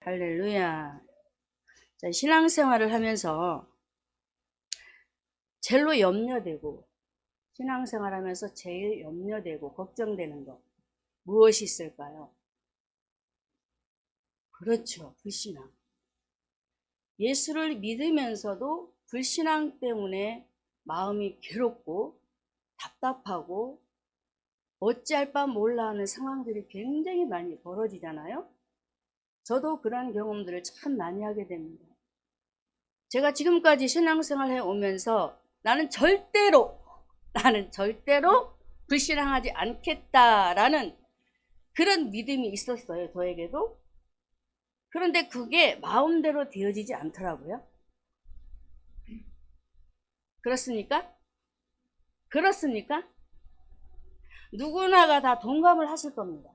할렐루야. 자, 신앙생활을 하면서 제일로 염려되고, 신앙생활 하면서 제일 염려되고 걱정되는 것 무엇이 있을까요? 그렇죠. 불신앙. 예수를 믿으면서도 불신앙 때문에 마음이 괴롭고 답답하고 어찌할 바 몰라 하는 상황들이 굉장히 많이 벌어지잖아요. 저도 그런 경험들을 참 많이 하게 됩니다. 제가 지금까지 신앙생활 해오면서 나는 절대로 불신앙하지 않겠다라는 그런 믿음이 있었어요, 저에게도. 그런데 그게 마음대로 되어지지 않더라고요. 그렇습니까? 그렇습니까? 누구나가 다 동감을 하실 겁니다.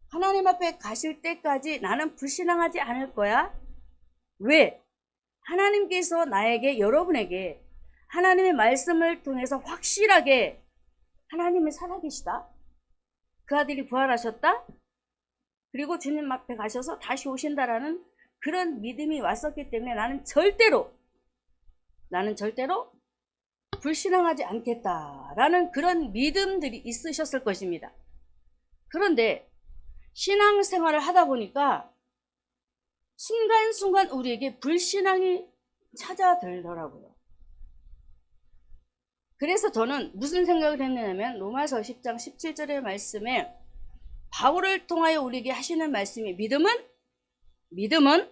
하나님 앞에 가실 때까지 나는 불신앙하지 않을 거야. 왜? 하나님께서 나에게, 여러분에게 하나님의 말씀을 통해서 확실하게 하나님은 살아계시다. 그 아들이 부활하셨다. 그리고 주님 앞에 가셔서 다시 오신다라는 그런 믿음이 왔었기 때문에 나는 절대로 불신앙하지 않겠다라는 그런 믿음들이 있으셨을 것입니다. 그런데 신앙생활을 하다 보니까 순간순간 우리에게 불신앙이 찾아들더라고요. 그래서 저는 무슨 생각을 했느냐면 로마서 10장 17절의 말씀에 바울을 통하여 우리에게 하시는 말씀이 믿음은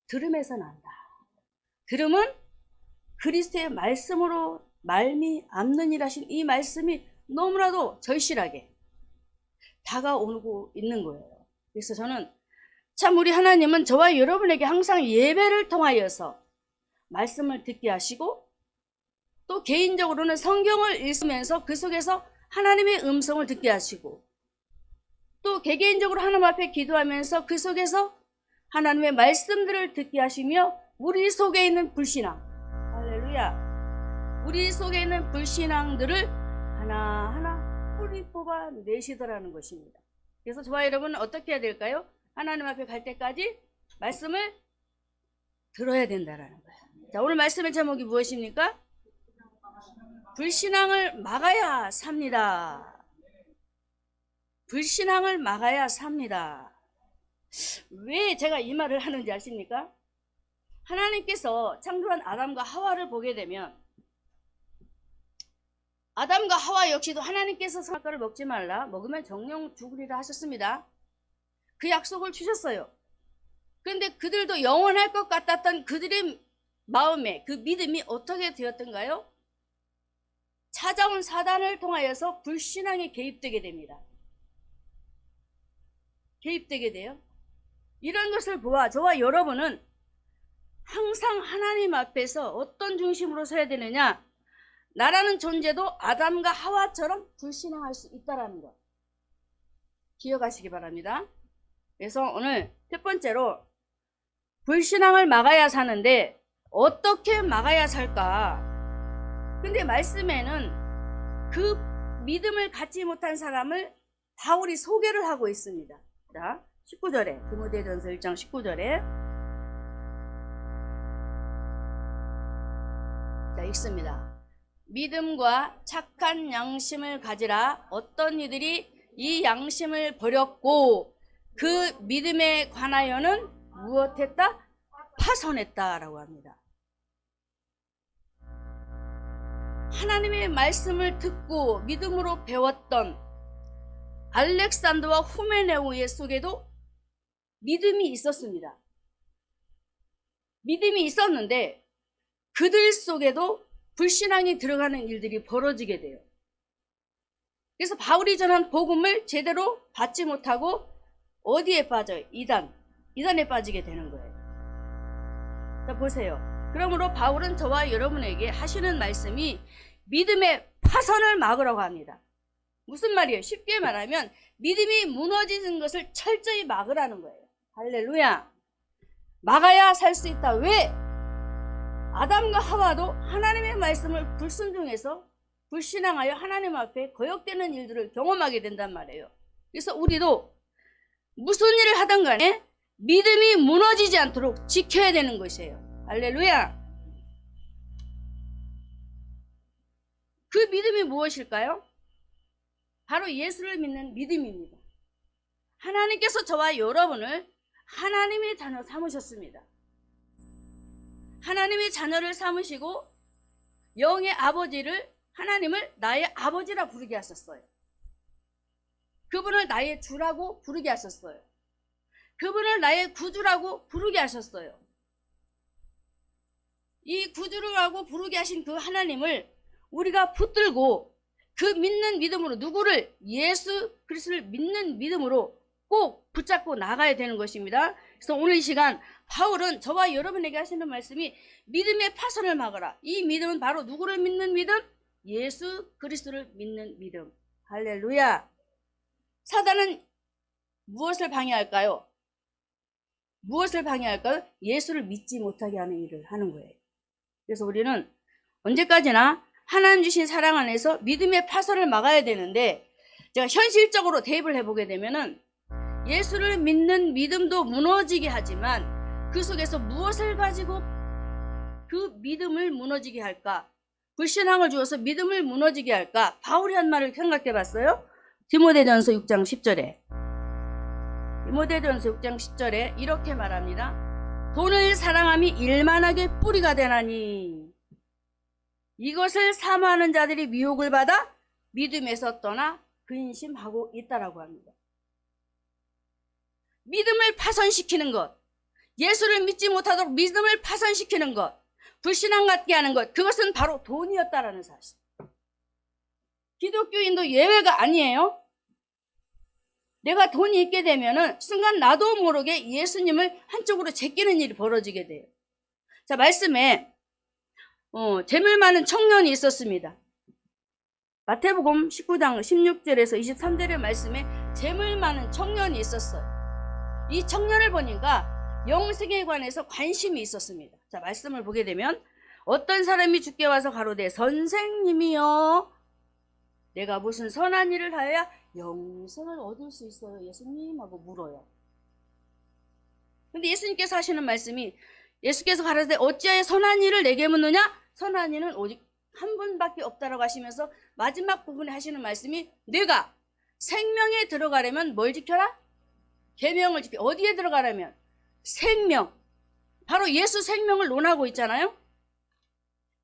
들음에서 난다. 들음은 그리스도의 말씀으로 말미암느니라 하신 이 말씀이 너무나도 절실하게 다가오고 있는 거예요. 그래서 저는 참 우리 하나님은 저와 여러분에게 항상 예배를 통하여서 말씀을 듣게 하시고 또 개인적으로는 성경을 읽으면서 그 속에서 하나님의 음성을 듣게 하시고 또 개개인적으로 하나님 앞에 기도하면서 그 속에서 하나님의 말씀들을 듣게 하시며 우리 속에 있는 불신앙, 할렐루야, 우리 속에 있는 불신앙들을 하나하나 뿌리 뽑아 내시더라는 것입니다. 그래서 저와 여러분은 어떻게 해야 될까요? 하나님 앞에 갈 때까지 말씀을 들어야 된다라는 거예요. 자, 오늘 말씀의 제목이 무엇입니까? 불신앙을 막아야 삽니다. 불신앙을 막아야 삽니다. 왜 제가 이 말을 하는지 아십니까? 하나님께서 창조한 아담과 하와를 보게 되면 아담과 하와 역시도 하나님께서 선악과를 먹지 말라, 먹으면 정령 죽으리라 하셨습니다. 그 약속을 주셨어요. 그런데 그들도 영원할 것 같았던 그들의 마음에 그 믿음이 어떻게 되었던가요? 찾아온 사단을 통하여서 불신앙에 개입되게 됩니다. 개입되게 돼요. 이런 것을 보아 저와 여러분은 항상 하나님 앞에서 어떤 중심으로 서야 되느냐? 나라는 존재도 아담과 하와처럼 불신앙할 수 있다는 것 기억하시기 바랍니다. 그래서 오늘 첫 번째로 불신앙을 막아야 사는데 어떻게 막아야 살까? 근데 말씀에는 그 믿음을 갖지 못한 사람을 바울이 소개를 하고 있습니다. 자, 19절에 디모데전서 1장 19절에 자, 읽습니다. 믿음과 착한 양심을 가지라. 어떤 이들이 이 양심을 버렸고 그 믿음에 관하여는 무엇했다? 파손했다라고 합니다. 하나님의 말씀을 듣고 믿음으로 배웠던 알렉산더와 후메네오의 속에도 믿음이 있었습니다. 믿음이 있었는데 그들 속에도 불신앙이 들어가는 일들이 벌어지게 돼요. 그래서 바울이 전한 복음을 제대로 받지 못하고 어디에 빠져요? 이단에 빠지게 되는 거예요. 자, 보세요. 그러므로 바울은 저와 여러분에게 하시는 말씀이 믿음의 파손을 막으라고 합니다. 무슨 말이에요? 쉽게 말하면 믿음이 무너지는 것을 철저히 막으라는 거예요. 할렐루야. 막아야 살 수 있다. 왜? 아담과 하와도 하나님의 말씀을 불순종해서 불신앙하여 하나님 앞에 거역되는 일들을 경험하게 된단 말이에요. 그래서 우리도 무슨 일을 하든 간에 믿음이 무너지지 않도록 지켜야 되는 것이에요. 할렐루야. 그 믿음이 무엇일까요? 바로 예수를 믿는 믿음입니다. 하나님께서 저와 여러분을 하나님의 자녀 삼으셨습니다. 하나님의 자녀를 삼으시고 영의 아버지를, 하나님을 나의 아버지라 부르게 하셨어요. 그분을 나의 주라고 부르게 하셨어요. 그분을 나의 구주라고 부르게 하셨어요. 이 구주라고 부르게 하신 그 하나님을 우리가 붙들고 그 믿는 믿음으로, 누구를? 예수 그리스도를 믿는 믿음으로 꼭 붙잡고 나가야 되는 것입니다. 그래서 오늘 이 시간 바울은 저와 여러분에게 하시는 말씀이 믿음의 파선을 막아라. 이 믿음은 바로 누구를 믿는 믿음? 예수 그리스도를 믿는 믿음. 할렐루야. 사단은 무엇을 방해할까요? 무엇을 방해할까요? 예수를 믿지 못하게 하는 일을 하는 거예요. 그래서 우리는 언제까지나 하나님 주신 사랑 안에서 믿음의 파선을 막아야 되는데, 제가 현실적으로 대입을 해보게 되면은 예수를 믿는 믿음도 무너지게 하지만 그 속에서 무엇을 가지고 그 믿음을 무너지게 할까? 불신앙을 주어서 믿음을 무너지게 할까? 바울이 한 말을 생각해 봤어요. 디모데전서 6장 10절에. 디모데전서 6장 10절에 이렇게 말합니다. 돈을 사랑함이 일만하게 뿌리가 되나니 이것을 사모하는 자들이 미혹을 받아 믿음에서 떠나 근심하고 있다라고 합니다. 믿음을 파손시키는 것, 예수를 믿지 못하도록 믿음을 파손시키는 것, 불신앙 갖게 하는 것, 그것은 바로 돈이었다라는 사실. 기독교인도 예외가 아니에요. 내가 돈이 있게 되면은 순간 나도 모르게 예수님을 한쪽으로 제끼는 일이 벌어지게 돼요. 자, 말씀에 재물 많은 청년이 있었습니다. 마태복음 19장 16절에서 23절의 말씀에 재물 많은 청년이 있었어요. 이 청년을 보니까 영생에 관해서 관심이 있었습니다. 자, 말씀을 보게 되면 어떤 사람이 주께 와서 가로되 선생님이여 내가 무슨 선한 일을 하여야 영생을 얻을 수 있어요 예수님? 하고 물어요. 근데 예수님께서 하시는 말씀이, 예수께서 가로되 어찌하여 선한 일을 내게 묻느냐? 선한 일은 오직 한 분밖에 없다라고 하시면서 마지막 부분에 하시는 말씀이, 내가 생명에 들어가려면 뭘 지켜라? 계명을 지켜. 어디에 들어가려면? 생명. 바로 예수 생명을 논하고 있잖아요.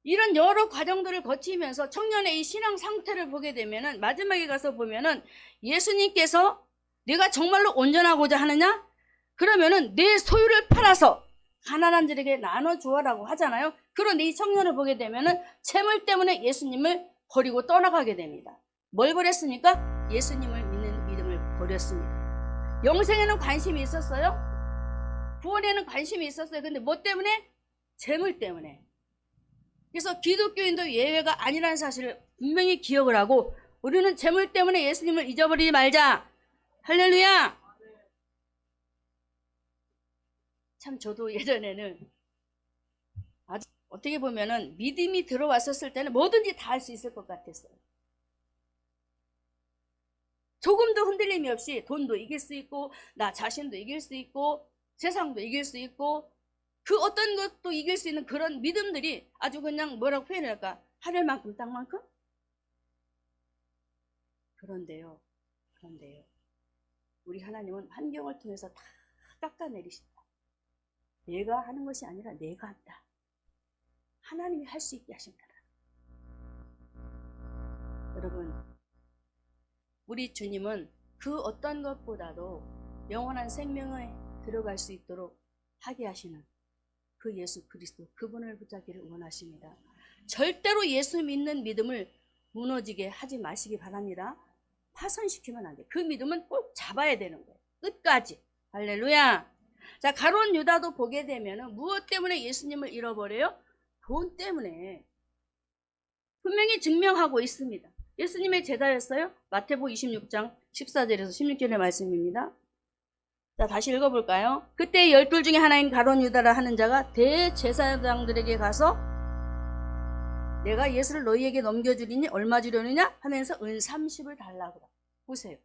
이런 여러 과정들을 거치면서 청년의 이 신앙 상태를 보게 되면은 마지막에 가서 보면은 예수님께서 내가 정말로 온전하고자 하느냐? 그러면은 내 소유를 팔아서 가난한 자에게 나눠주어라고 하잖아요. 그런데 이 청년을 보게 되면은 재물 때문에 예수님을 버리고 떠나가게 됩니다. 뭘 버렸습니까? 예수님을 믿는 믿음을 버렸습니다. 영생에는 관심이 있었어요. 구원에는 관심이 있었어요. 근데 뭐 때문에? 재물 때문에. 그래서 기독교인도 예외가 아니라는 사실을 분명히 기억을 하고, 우리는 재물 때문에 예수님을 잊어버리지 말자. 할렐루야. 참 저도 예전에는 아주 어떻게 보면은 믿음이 들어왔었을 때는 뭐든지 다 할 수 있을 것 같았어요. 조금도 흔들림이 없이 돈도 이길 수 있고, 나 자신도 이길 수 있고, 세상도 이길 수 있고, 그 어떤 것도 이길 수 있는 그런 믿음들이 아주 그냥 뭐라고 표현할까? 하늘만큼 땅만큼? 그런데요. 우리 하나님은 환경을 통해서 다 깎아내리신다. 내가 하는 것이 아니라 내가 한다. 하나님이 할 수 있게 하신다. 여러분, 우리 주님은 그 어떤 것보다도 영원한 생명에 들어갈 수 있도록 하게 하시는 그 예수 그리스도, 그분을 붙잡기를 원하십니다. 절대로 예수 믿는 믿음을 무너지게 하지 마시기 바랍니다. 파손시키면 안 돼. 그 믿음은 꼭 잡아야 되는 거예요. 끝까지. 할렐루야. 자, 가룟 유다도 보게 되면 무엇 때문에 예수님을 잃어버려요? 돈 때문에. 분명히 증명하고 있습니다. 예수님의 제자였어요. 마태복음 26장 14절에서 16절의 말씀입니다. 자, 다시 읽어볼까요? 그때 12 중에 하나인 가룟 유다라 하는 자가 대제사장들에게 가서 내가 예수를 너희에게 넘겨주리니 얼마 주려느냐 하면서 은 30을 달라고. 보세요.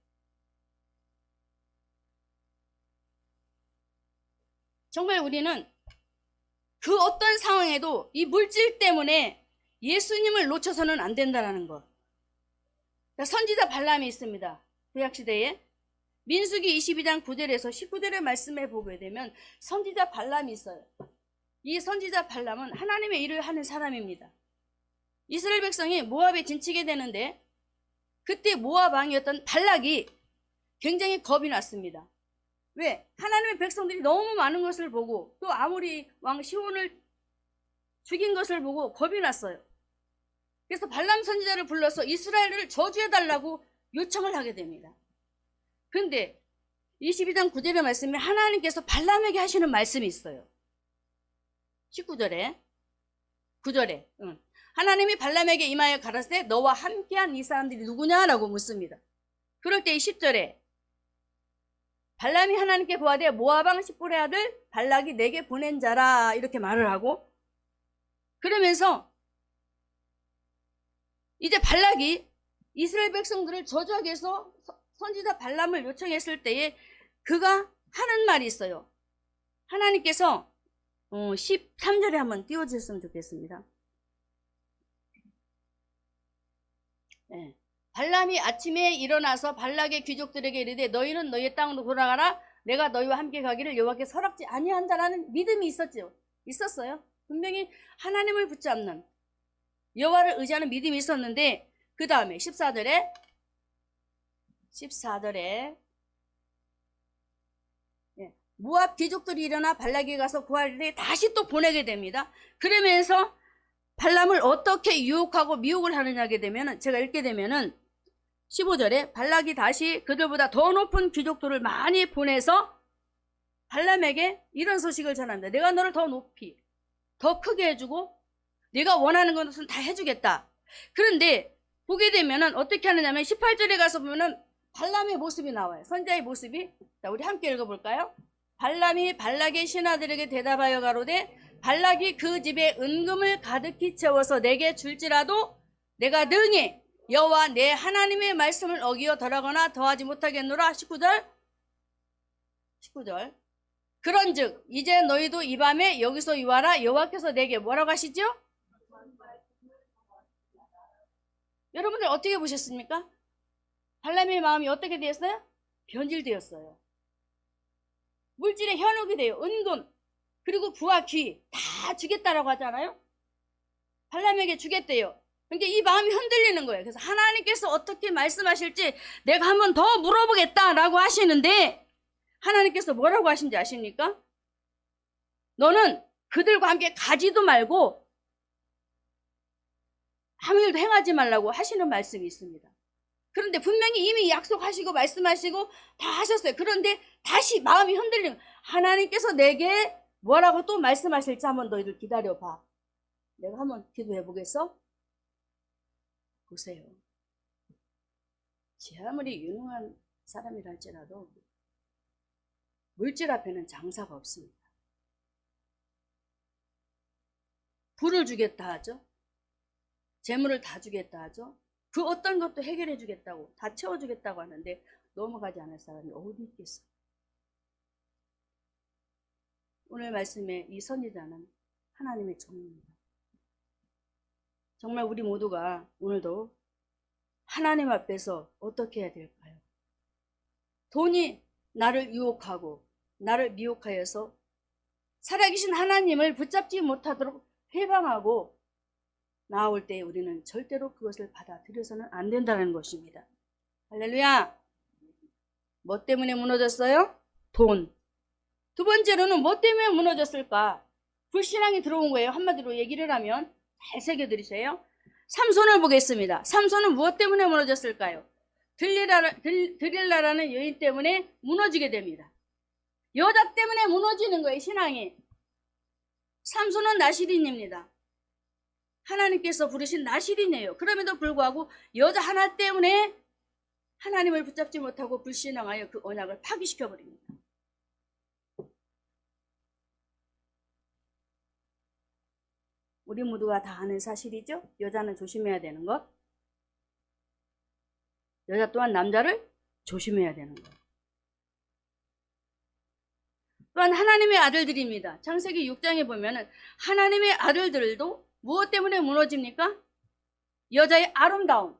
정말 우리는 그 어떤 상황에도 이 물질 때문에 예수님을 놓쳐서는 안 된다는 것. 선지자 발람이 있습니다. 구약시대에 민수기 22장 9절에서 19절의 말씀에 보게 되면 선지자 발람이 있어요. 이 선지자 발람은 하나님의 일을 하는 사람입니다. 이스라엘 백성이 모압에 진치게 되는데 그때 모압 왕이었던 발락이 굉장히 겁이 났습니다. 왜? 하나님의 백성들이 너무 많은 것을 보고 또 아모리 왕 시온을 죽인 것을 보고 겁이 났어요. 그래서 발람 선지자를 불러서 이스라엘을 저주해달라고 요청을 하게 됩니다. 그런데 22장 9절의 말씀에 하나님께서 발람에게 하시는 말씀이 있어요. 19절에 9절에 하나님이 발람에게 임하여 가라사대 너와 함께한 이 사람들이 누구냐라고 묻습니다. 그럴 때 10절에 발람이 하나님께 고하되 모압 왕 십볼의 아들 발락이 내게 보낸 자라 이렇게 말을 하고 그러면서 이제 발락이 이스라엘 백성들을 저주하기 위해서 선지자 발람을 요청했을 때에 그가 하는 말이 있어요. 하나님께서 13절에 한번 띄워주셨으면 좋겠습니다. 네. 발람이 아침에 일어나서 발락의 귀족들에게 이르되 너희는 너희의 땅으로 돌아가라. 내가 너희와 함께 가기를 여호와께 서럽지 아니한다라는 믿음이 있었어요. 분명히 하나님을 붙잡는 여호와를 의지하는 믿음이 있었는데 그 다음에 14절에 모압 귀족들이 일어나 발락에게 가서 구하리되 다시 또 보내게 됩니다. 그러면서 발람을 어떻게 유혹하고 미혹을 하느냐게 되면 제가 읽게 되면은 15절에 발락이 다시 그들보다 더 높은 귀족들을 많이 보내서 발람에게 이런 소식을 전합니다. 내가 너를 더 높이 더 크게 해주고 네가 원하는 것은 다 해주겠다. 그런데 보게 되면은 어떻게 하느냐면 18절에 가서 보면은 발람의 모습이 나와요. 선지자의 모습이. 자, 우리 함께 읽어볼까요? 발람이 발락의 신하들에게 대답하여 가로되 발락이 그 집에 은금을 가득히 채워서 내게 줄지라도 내가 능히 여호와 내 하나님의 말씀을 어기어 덜하거나 더하지 못하겠노라. 19절 그런즉 이제 너희도 이 밤에 여기서 유하라. 여호와께서 내게 뭐라고 하시죠? 여러분들 어떻게 보셨습니까? 발람의 마음이 어떻게 되었어요? 변질되었어요. 물질의 현혹이 돼요. 은금 그리고 부와 귀 다 주겠다라고 하잖아요. 발람에게 주겠대요. 그러니까 이 마음이 흔들리는 거예요. 그래서 하나님께서 어떻게 말씀하실지 내가 한번 더 물어보겠다라고 하시는데 하나님께서 뭐라고 하신지 아십니까? 너는 그들과 함께 가지도 말고 아무 일도 행하지 말라고 하시는 말씀이 있습니다. 그런데 분명히 이미 약속하시고 말씀하시고 다 하셨어요. 그런데 다시 마음이 흔들리는 하나님께서 내게 뭐라고 또 말씀하실지 한번 너희들 기다려봐. 내가 한번 기도해 보겠어? 보세요. 제 아무리 유능한 사람이라 할지라도 물질 앞에는 장사가 없습니다. 부를 주겠다 하죠. 재물을 다 주겠다 하죠. 그 어떤 것도 해결해 주겠다고 다 채워주겠다고 하는데 넘어가지 않을 사람이 어디 있겠어. 오늘 말씀의 이 선지자는 하나님의 종입니다. 정말 우리 모두가 오늘도 하나님 앞에서 어떻게 해야 될까요? 돈이 나를 유혹하고 나를 미혹하여서 살아계신 하나님을 붙잡지 못하도록 회방하고 나올 때 우리는 절대로 그것을 받아들여서는 안 된다는 것입니다. 할렐루야. 뭐 때문에 무너졌어요? 돈. 두 번째로는 뭐 때문에 무너졌을까? 불신앙이 들어온 거예요. 한마디로 얘기를 하면 잘 새겨들으세요. 삼손을 보겠습니다. 삼손은 무엇 때문에 무너졌을까요? 들릴라라는 여인 때문에 무너지게 됩니다. 여자 때문에 무너지는 거예요. 신앙이. 삼손은 나시린입니다. 하나님께서 부르신 나시린이에요. 그럼에도 불구하고 여자 하나 때문에 하나님을 붙잡지 못하고 불신앙하여 그 언약을 파기시켜버립니다. 우리 모두가 다 아는 사실이죠. 여자는 조심해야 되는 것. 여자 또한 남자를 조심해야 되는 것. 또한 하나님의 아들들입니다. 창세기 6장에 보면은 하나님의 아들들도 무엇 때문에 무너집니까? 여자의 아름다움.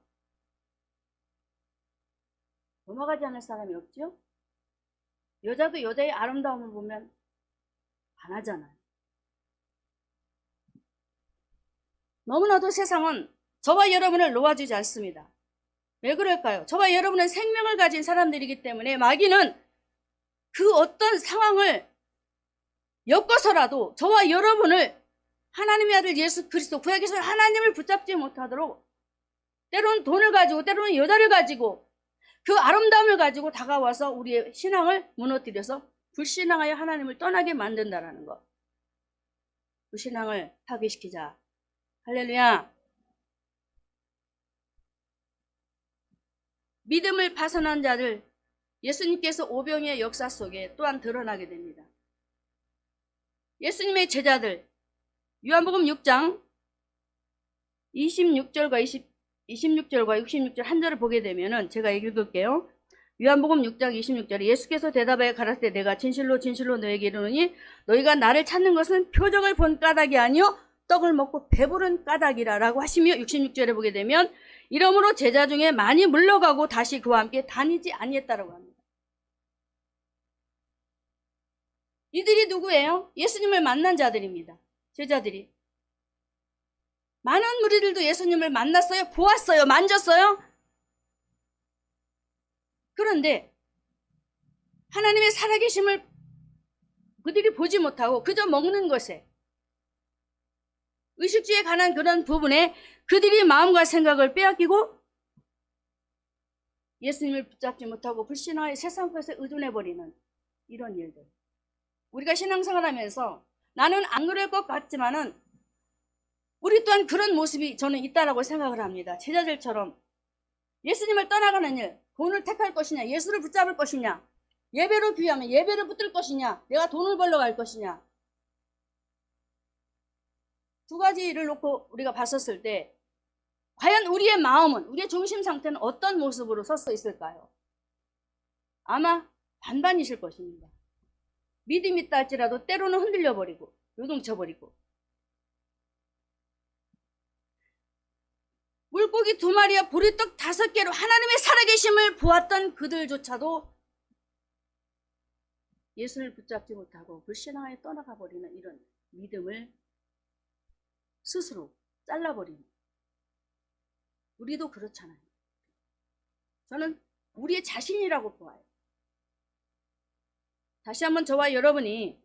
넘어가지 않을 사람이 없죠? 여자도 여자의 아름다움을 보면 반하잖아요. 너무나도 세상은 저와 여러분을 놓아주지 않습니다. 왜 그럴까요? 저와 여러분은 생명을 가진 사람들이기 때문에 마귀는 그 어떤 상황을 엮어서라도 저와 여러분을 하나님의 아들 예수 그리스도 구약에서 하나님을 붙잡지 못하도록 때로는 돈을 가지고 때로는 여자를 가지고 그 아름다움을 가지고 다가와서 우리의 신앙을 무너뜨려서 불신앙하여 하나님을 떠나게 만든다라는 것. 그 신앙을 파괴시키자. 할렐루야. 믿음을 파손한 자들, 예수님께서 오병이의 역사 속에 또한 드러나게 됩니다. 예수님의 제자들, 요한복음 6장 26절과 66절 한 절을 보게 되면은 제가 읽을게요. 요한복음 6장 26절에 예수께서 대답하여 가라사대 내가 진실로 진실로 너에게 이르노니 너희가 나를 찾는 것은 표적을 본 까닭이 아니요 떡을 먹고 배부른 까닭이라 라고 하시며 66절에 보게 되면 이러므로 제자 중에 많이 물러가고 다시 그와 함께 다니지 아니했다라고 합니다. 이들이 누구예요? 예수님을 만난 자들입니다. 제자들이. 많은 무리들도 예수님을 만났어요? 보았어요? 만졌어요? 그런데 하나님의 살아계심을 그들이 보지 못하고 그저 먹는 것에 의식주에 관한 그런 부분에 그들이 마음과 생각을 빼앗기고 예수님을 붙잡지 못하고 불신하여 세상 것에 의존해버리는 이런 일들. 우리가 신앙생활하면서 나는 안 그럴 것 같지만은 우리 또한 그런 모습이 저는 있다라고 생각을 합니다. 제자들처럼 예수님을 떠나가는 일, 돈을 택할 것이냐, 예수를 붙잡을 것이냐, 예배로 비하면 예배를 붙들 것이냐, 내가 돈을 벌러 갈 것이냐. 두 가지를 놓고 우리가 봤었을 때 과연 우리의 마음은, 우리의 중심 상태는 어떤 모습으로 섰어 있을까요? 아마 반반이실 것입니다. 믿음이 있다 할지라도 때로는 흔들려버리고 요동쳐버리고 물고기 2마리와 보리떡 5개로 하나님의 살아계심을 보았던 그들조차도 예수를 붙잡지 못하고 불신앙에 떠나가 버리는 이런 믿음을 스스로 잘라버리는, 우리도 그렇잖아요. 저는 우리의 자신이라고 보아요. 다시 한번 저와 여러분이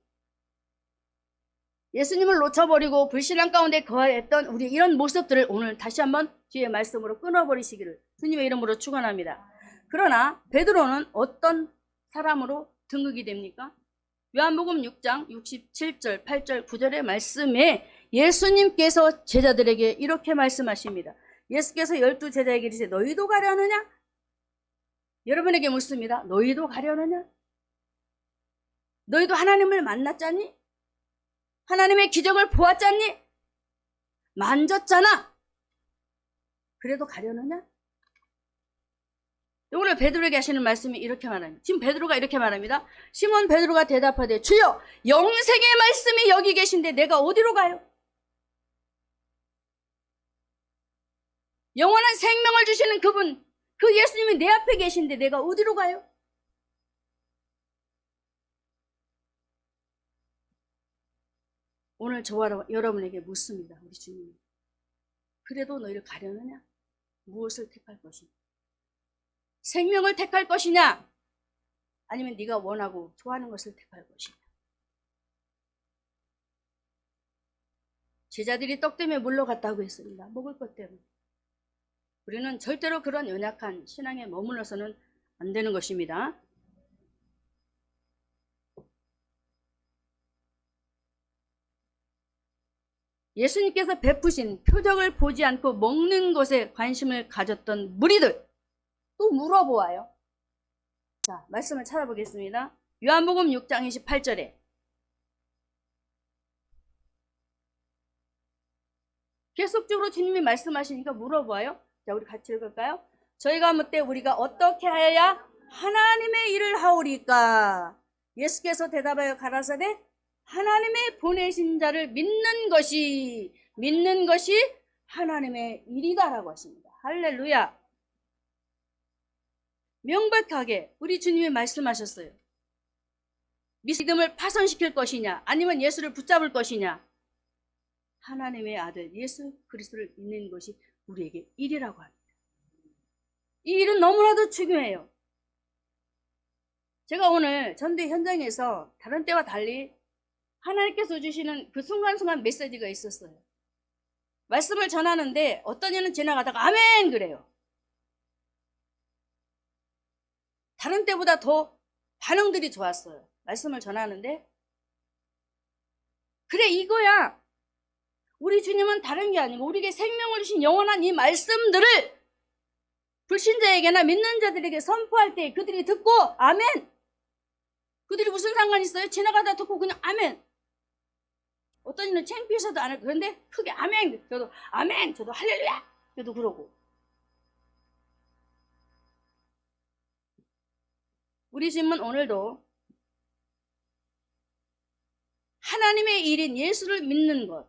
예수님을 놓쳐버리고 불신앙 가운데 거했던 우리 이런 모습들을 오늘 다시 한번 주의 말씀으로 끊어버리시기를 주님의 이름으로 축원합니다. 그러나 베드로는 어떤 사람으로 등극이 됩니까? 요한복음 6장 67절, 8절, 9절의 말씀에 예수님께서 제자들에게 이렇게 말씀하십니다. 예수께서 12 제자에게 이르시되 너희도 가려느냐? 여러분에게 묻습니다. 너희도 가려느냐? 너희도 하나님을 만났잖니? 하나님의 기적을 보았잖니? 만졌잖아? 그래도 가려느냐? 오늘 베드로에게 하시는 말씀이 이렇게 말합니다. 지금 베드로가 이렇게 말합니다. 시몬 베드로가 대답하되 주여 영생의 말씀이 여기 계신데 내가 어디로 가요? 영원한 생명을 주시는 그분, 그 예수님이 내 앞에 계신데 내가 어디로 가요? 오늘 저와 여러분에게 묻습니다. 우리 주님. 그래도 너희를 가려느냐? 무엇을 택할 것이냐? 생명을 택할 것이냐? 아니면 네가 원하고 좋아하는 것을 택할 것이냐? 제자들이 떡 때문에 물러갔다고 했습니다. 먹을 것 때문에. 우리는 절대로 그런 연약한 신앙에 머물러서는 안 되는 것입니다. 예수님께서 베푸신 표적을 보지 않고 먹는 것에 관심을 가졌던 무리들 또 물어보아요. 자, 말씀을 찾아보겠습니다. 요한복음 6장 28절에 계속적으로 주님이 말씀하시니까 물어보아요. 자, 우리 같이 읽을까요? 저희가 묻되 우리가 어떻게 하여야 하나님의 일을 하오리까? 예수께서 대답하여 가라사대 하나님의 보내신 자를 믿는 것이 하나님의 일이다라고 하십니다. 할렐루야. 명백하게 우리 주님이 말씀하셨어요. 믿음을 파손시킬 것이냐 아니면 예수를 붙잡을 것이냐, 하나님의 아들 예수 그리스도를 믿는 것이 우리에게 일이라고 합니다. 이 일은 너무나도 중요해요. 제가 오늘 전도의 현장에서 다른 때와 달리 하나님께서 주시는 그 순간순간 메시지가 있었어요. 말씀을 전하는데 어떤 이는 지나가다가 아멘 그래요. 다른 때보다 더 반응들이 좋았어요. 말씀을 전하는데 그래 이거야. 우리 주님은 다른 게 아니고 우리에게 생명을 주신 영원한 이 말씀들을 불신자에게나 믿는 자들에게 선포할 때 그들이 듣고 아멘. 그들이 무슨 상관이 있어요? 지나가다 듣고 그냥 아멘. 어떤 이는 창피해서도 안 해요. 그런데 크게 아멘. 저도 아멘. 저도 할렐루야. 저도 그러고. 우리 주님은 오늘도 하나님의 일인 예수를 믿는 것,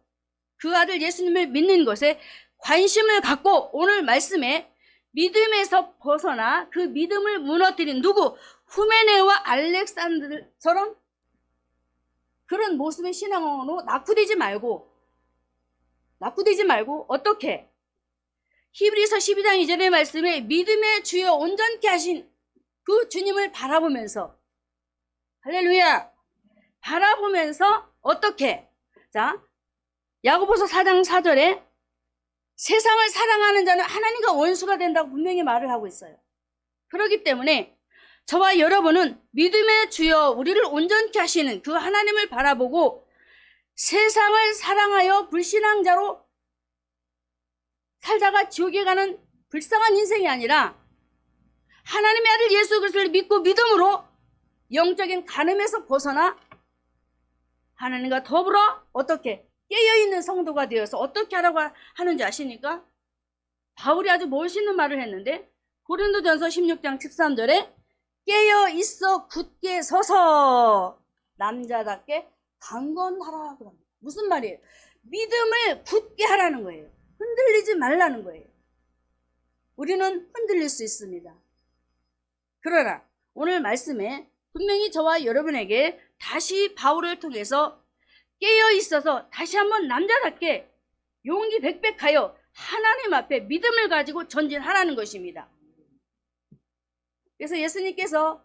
그 아들 예수님을 믿는 것에 관심을 갖고 오늘 말씀에 믿음에서 벗어나 그 믿음을 무너뜨린 누구? 후메네와 알렉산드처럼 그런 모습의 신앙으로 낙후되지 말고 어떻게? 히브리서 12장 2절의 말씀에 믿음의 주여 온전케 하신 그 주님을 바라보면서 할렐루야 바라보면서 어떻게? 자, 야고보서 4장 4절에 세상을 사랑하는 자는 하나님과 원수가 된다고 분명히 말을 하고 있어요. 그렇기 때문에 저와 여러분은 믿음의 주여 우리를 온전케 하시는 그 하나님을 바라보고 세상을 사랑하여 불신앙자로 살다가 지옥에 가는 불쌍한 인생이 아니라 하나님의 아들 예수 그리스도를 믿고 믿음으로 영적인 간음에서 벗어나 하나님과 더불어 어떻게 깨어있는 성도가 되어서 어떻게 하라고 하는지 아십니까? 바울이 아주 멋있는 말을 했는데 고린도전서 16장 13절에 깨어있어 굳게 서서 남자답게 강건하라 그럽니다. 무슨 말이에요? 믿음을 굳게 하라는 거예요. 흔들리지 말라는 거예요. 우리는 흔들릴 수 있습니다. 그러나 오늘 말씀에 분명히 저와 여러분에게 다시 바울을 통해서 깨어있어서 다시 한번 남자답게 용기 백백하여 하나님 앞에 믿음을 가지고 전진하라는 것입니다. 그래서 예수님께서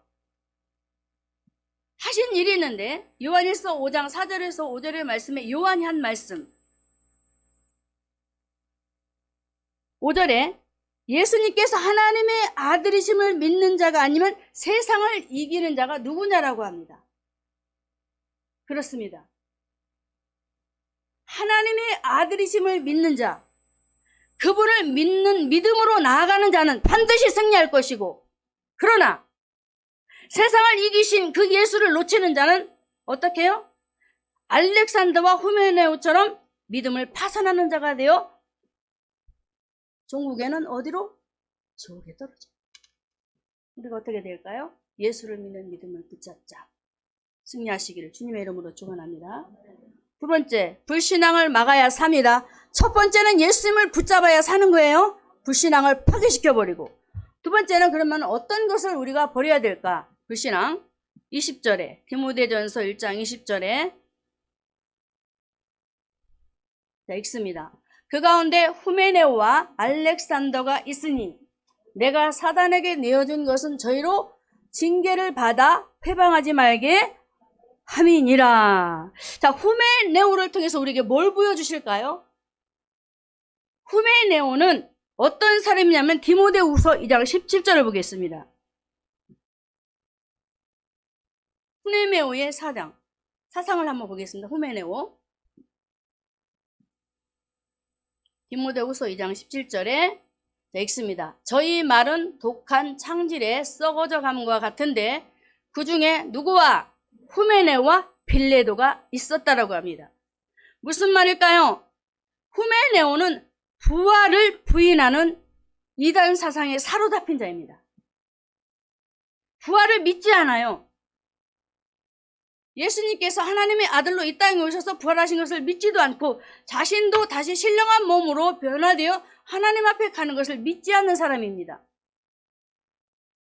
하신 일이 있는데 요한일서 5장 4절에서 5절의 말씀에 요한이 한 말씀 5절에 예수님께서 하나님의 아들이심을 믿는 자가 아니면 세상을 이기는 자가 누구냐라고 합니다. 그렇습니다. 하나님의 아들이심을 믿는 자, 그분을 믿는 믿음으로 나아가는 자는 반드시 승리할 것이고, 그러나 세상을 이기신 그 예수를 놓치는 자는 어떻게 해요? 알렉산더와 후메네오처럼 믿음을 파산하는 자가 되어 종국에는 어디로? 지옥에 떨어져. 우리가 어떻게 될까요? 예수를 믿는 믿음을 붙잡자. 승리하시기를 주님의 이름으로 축원합니다. 두 번째, 불신앙을 막아야 삽니다. 첫 번째는 예수님을 붙잡아야 사는 거예요. 불신앙을 파괴시켜버리고. 두 번째는 그러면 어떤 것을 우리가 버려야 될까? 불신앙 20절에 디모데전서 1장 20절에 자, 읽습니다. 그 가운데 후메네오와 알렉산더가 있으니 내가 사단에게 내어준 것은 저희로 징계를 받아 회방하지 말게 함이니라. 자, 후메네오를 통해서 우리에게 뭘 보여주실까요? 후메네오는 어떤 사람이냐면 디모데후서 2장 17절을 보겠습니다. 후메네오의 사상을 한번 보겠습니다. 후메네오 디모데후서 2장 17절에 읽습니다. 저희 말은 독한 창질에 썩어져 감과 같은데 그 중에 누구와 후메네오와 빌레도가 있었다라고 합니다. 무슨 말일까요? 후메네오는 부활을 부인하는 이단 사상에 사로잡힌 자입니다. 부활을 믿지 않아요. 예수님께서 하나님의 아들로 이 땅에 오셔서 부활하신 것을 믿지도 않고 자신도 다시 신령한 몸으로 변화되어 하나님 앞에 가는 것을 믿지 않는 사람입니다.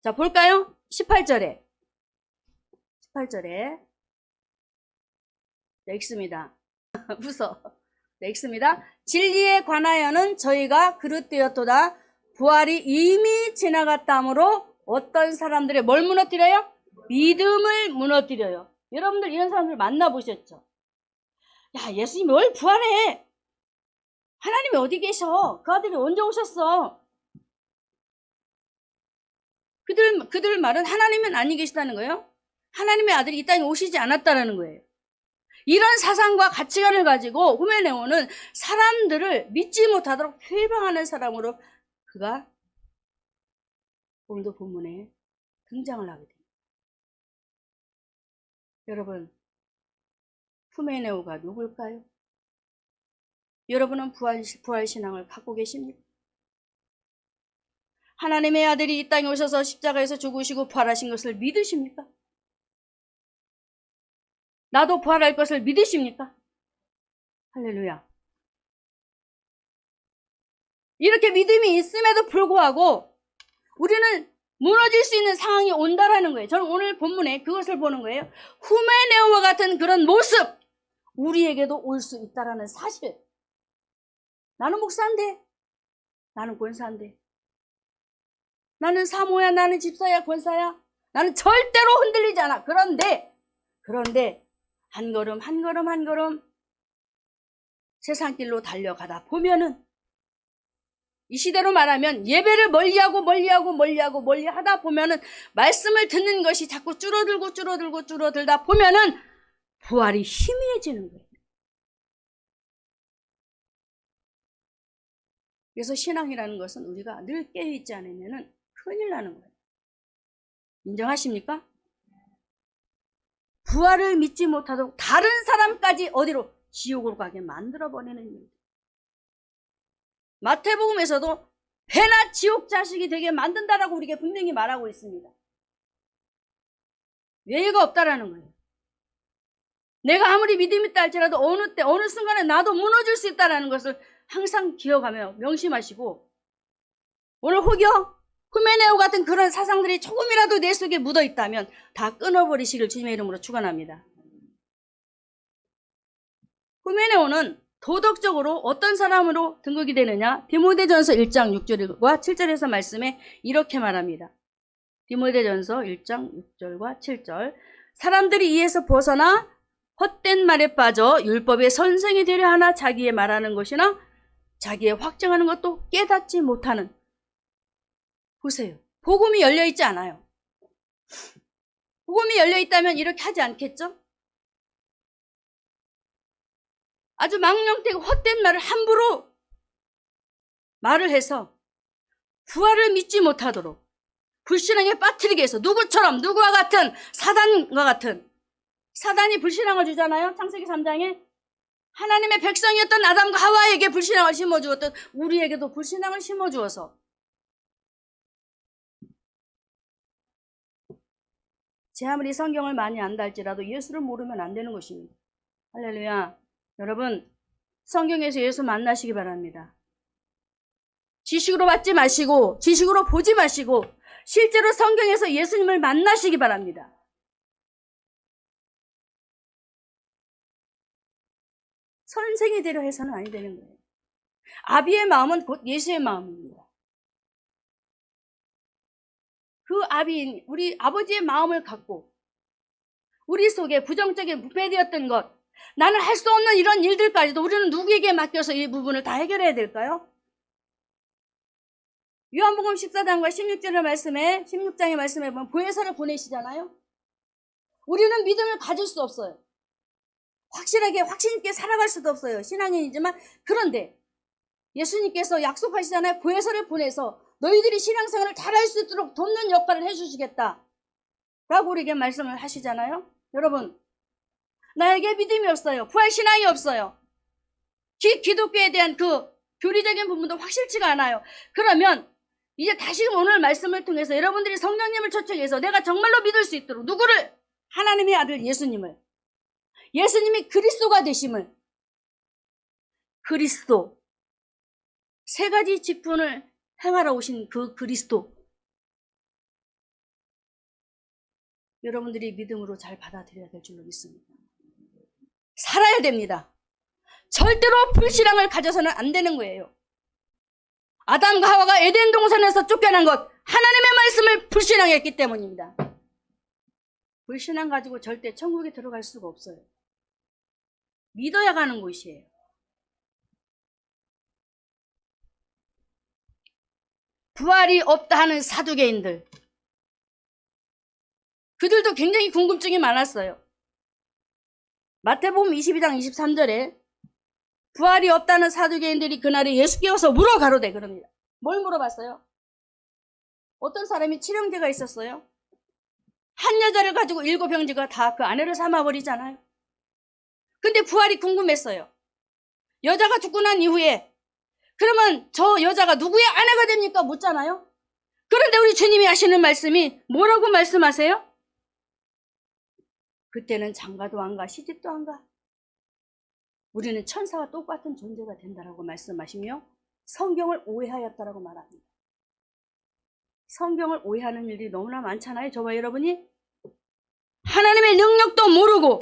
자, 볼까요? 18절에 읽습니다. 웃어. 읽습니다. 진리에 관하여는 저희가 그릇되었도다. 부활이 이미 지나갔다므로 어떤 사람들의 뭘 무너뜨려요? 믿음을 무너뜨려요. 여러분들 이런 사람들 만나보셨죠? 야, 예수님이 뭘 부활해? 하나님이 어디 계셔? 그 아들이 언제 오셨어? 그들 말은 하나님은 아니 계시다는 거예요. 하나님의 아들이 이 땅에 오시지 않았다는 거예요. 이런 사상과 가치관을 가지고 후메네오는 사람들을 믿지 못하도록 회방하는 사람으로 그가 오늘도 본문에 등장을 하게 됩니다. 여러분, 후메네오가 누굴까요? 여러분은 부활신앙을 갖고 계십니까? 하나님의 아들이 이 땅에 오셔서 십자가에서 죽으시고 부활하신 것을 믿으십니까? 나도 부활할 것을 믿으십니까? 할렐루야. 이렇게 믿음이 있음에도 불구하고 우리는 무너질 수 있는 상황이 온다라는 거예요. 저는 오늘 본문에 그것을 보는 거예요. 후메네오와 같은 그런 모습, 우리에게도 올 수 있다라는 사실. 나는 목사인데, 나는 권사인데, 나는 사모야, 나는 집사야, 권사야, 나는 절대로 흔들리지 않아. 그런데 한 걸음 한 걸음 세상길로 달려가다 보면은, 이 시대로 말하면 예배를 멀리 하다 보면은 말씀을 듣는 것이 자꾸 줄어들다 보면은 부활이 희미해지는 거예요. 그래서 신앙이라는 것은 우리가 늘 깨어있지 않으면은 큰일 나는 거예요. 인정하십니까? 부활을 믿지 못하도록 다른 사람까지 어디로? 지옥으로 가게 만들어버리는 일. 마태복음에서도 배나 지옥 자식이 되게 만든다라고 우리에게 분명히 말하고 있습니다. 예의가 없다라는 거예요. 내가 아무리 믿음이 있다 할지라도 어느 때 어느 순간에 나도 무너질 수 있다라는 것을 항상 기억하며 명심하시고, 오늘 혹여 후메네오 같은 그런 사상들이 조금이라도 내 속에 묻어 있다면 다 끊어버리시길 주님의 이름으로 축원합니다. 후메네오는 도덕적으로 어떤 사람으로 등극이 되느냐? 디모데전서 1장 6절과 7절에서 말씀에 이렇게 말합니다. 디모데전서 1장 6절과 7절. 사람들이 이에서 벗어나 헛된 말에 빠져 율법의 선생이 되려 하나 자기의 말하는 것이나 자기의 확증하는 것도 깨닫지 못하는. 보세요. 복음이 열려있지 않아요. 복음이 열려있다면 이렇게 하지 않겠죠? 아주 망령되고 헛된 말을 함부로 말을 해서 부활을 믿지 못하도록 불신앙에 빠뜨리게 해서 누구와 같은 사단과 같은, 사단이 불신앙을 주잖아요. 창세기 3장에 하나님의 백성이었던 아담과 하와에게 불신앙을 심어주었던 우리에게도 불신앙을 심어주어서 제 아무리 성경을 많이 안다 할지라도 예수를 모르면 안 되는 것입니다. 할렐루야. 여러분, 성경에서 예수 만나시기 바랍니다. 지식으로 받지 마시고 지식으로 보지 마시고 실제로 성경에서 예수님을 만나시기 바랍니다. 선생이 되려 해서는 아니 되는 거예요. 아비의 마음은 곧 예수의 마음입니다. 그 아비인 우리 아버지의 마음을 갖고 우리 속에 부정적인 부패되었던 것, 나는 할 수 없는 이런 일들까지도 우리는 누구에게 맡겨서 이 부분을 다 해결해야 될까요? 요한복음 14장과 16장의 말씀에 보면 보혜사를 보내시잖아요. 우리는 믿음을 가질 수 없어요. 확실하게 확신 있게 살아갈 수도 없어요. 신앙인이지만. 그런데 예수님께서 약속하시잖아요. 보혜사를 보내서 너희들이 신앙생활을 잘할 수 있도록 돕는 역할을 해주시겠다 라고 우리에게 말씀을 하시잖아요. 여러분, 나에게 믿음이 없어요. 부활신앙이 없어요. 기독교에 대한 그 교리적인 부분도 확실치가 않아요. 그러면 이제 다시금 오늘 말씀을 통해서 여러분들이 성령님을 초청해서 내가 정말로 믿을 수 있도록, 누구를? 하나님의 아들 예수님을 예수님이 그리스도가 되심을, 그리스도, 세 가지 직분을 행하러 오신 그 그리스도, 여러분들이 믿음으로 잘 받아들여야 될 줄로 믿습니다. 살아야 됩니다. 절대로 불신앙을 가져서는 안 되는 거예요. 아담과 하와가 에덴 동산에서 쫓겨난 것, 하나님의 말씀을 불신앙했기 때문입니다. 불신앙 가지고 절대 천국에 들어갈 수가 없어요. 믿어야 가는 곳이에요. 부활이 없다 하는 사두개인들, 그들도 굉장히 궁금증이 많았어요. 마태복음 22장 23절에 부활이 없다는 사두개인들이 그날에 예수께 와서 물어 가로되 그럽니다. 뭘 물어봤어요? 어떤 사람이 7형제가 있었어요. 한 여자를 가지고 7형제가 다 그 아내를 삼아버리잖아요. 근데 부활이 궁금했어요. 여자가 죽고 난 이후에 그러면 저 여자가 누구의 아내가 됩니까? 묻잖아요. 그런데 우리 주님이 하시는 말씀이 뭐라고 말씀하세요? 그때는 장가도 안 가, 시집도 안 가. 우리는 천사와 똑같은 존재가 된다라고 말씀하시며 성경을 오해하였다라고 말합니다. 성경을 오해하는 일이 너무나 많잖아요. 저와 여러분이 하나님의 능력도 모르고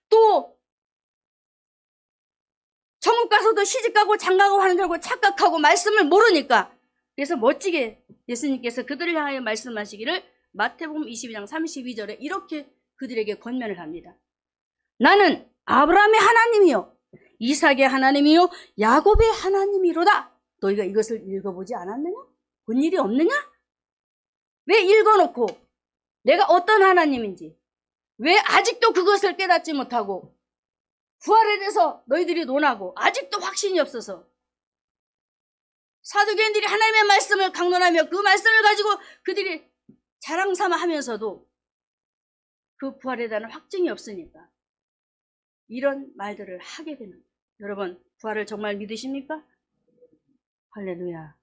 또 천국 가서도 시집가고 장가가고 하는 줄 알고 착각하고 말씀을 모르니까, 그래서 멋지게 예수님께서 그들을 향하여 말씀하시기를 마태복음 22장 32절에 이렇게 그들에게 권면을 합니다. 나는 아브라함의 하나님이요 이삭의 하나님이요 야곱의 하나님이로다. 너희가 이것을 읽어보지 않았느냐? 본 일이 없느냐? 왜 읽어놓고 내가 어떤 하나님인지 왜 아직도 그것을 깨닫지 못하고 부활에 대해서 너희들이 논하고 아직도 확신이 없어서 사두개인들이 하나님의 말씀을 강론하며 그 말씀을 가지고 그들이 자랑삼아 하면서도 그 부활에 대한 확증이 없으니까 이런 말들을 하게 되는 거예요. 여러분, 부활을 정말 믿으십니까? 할렐루야.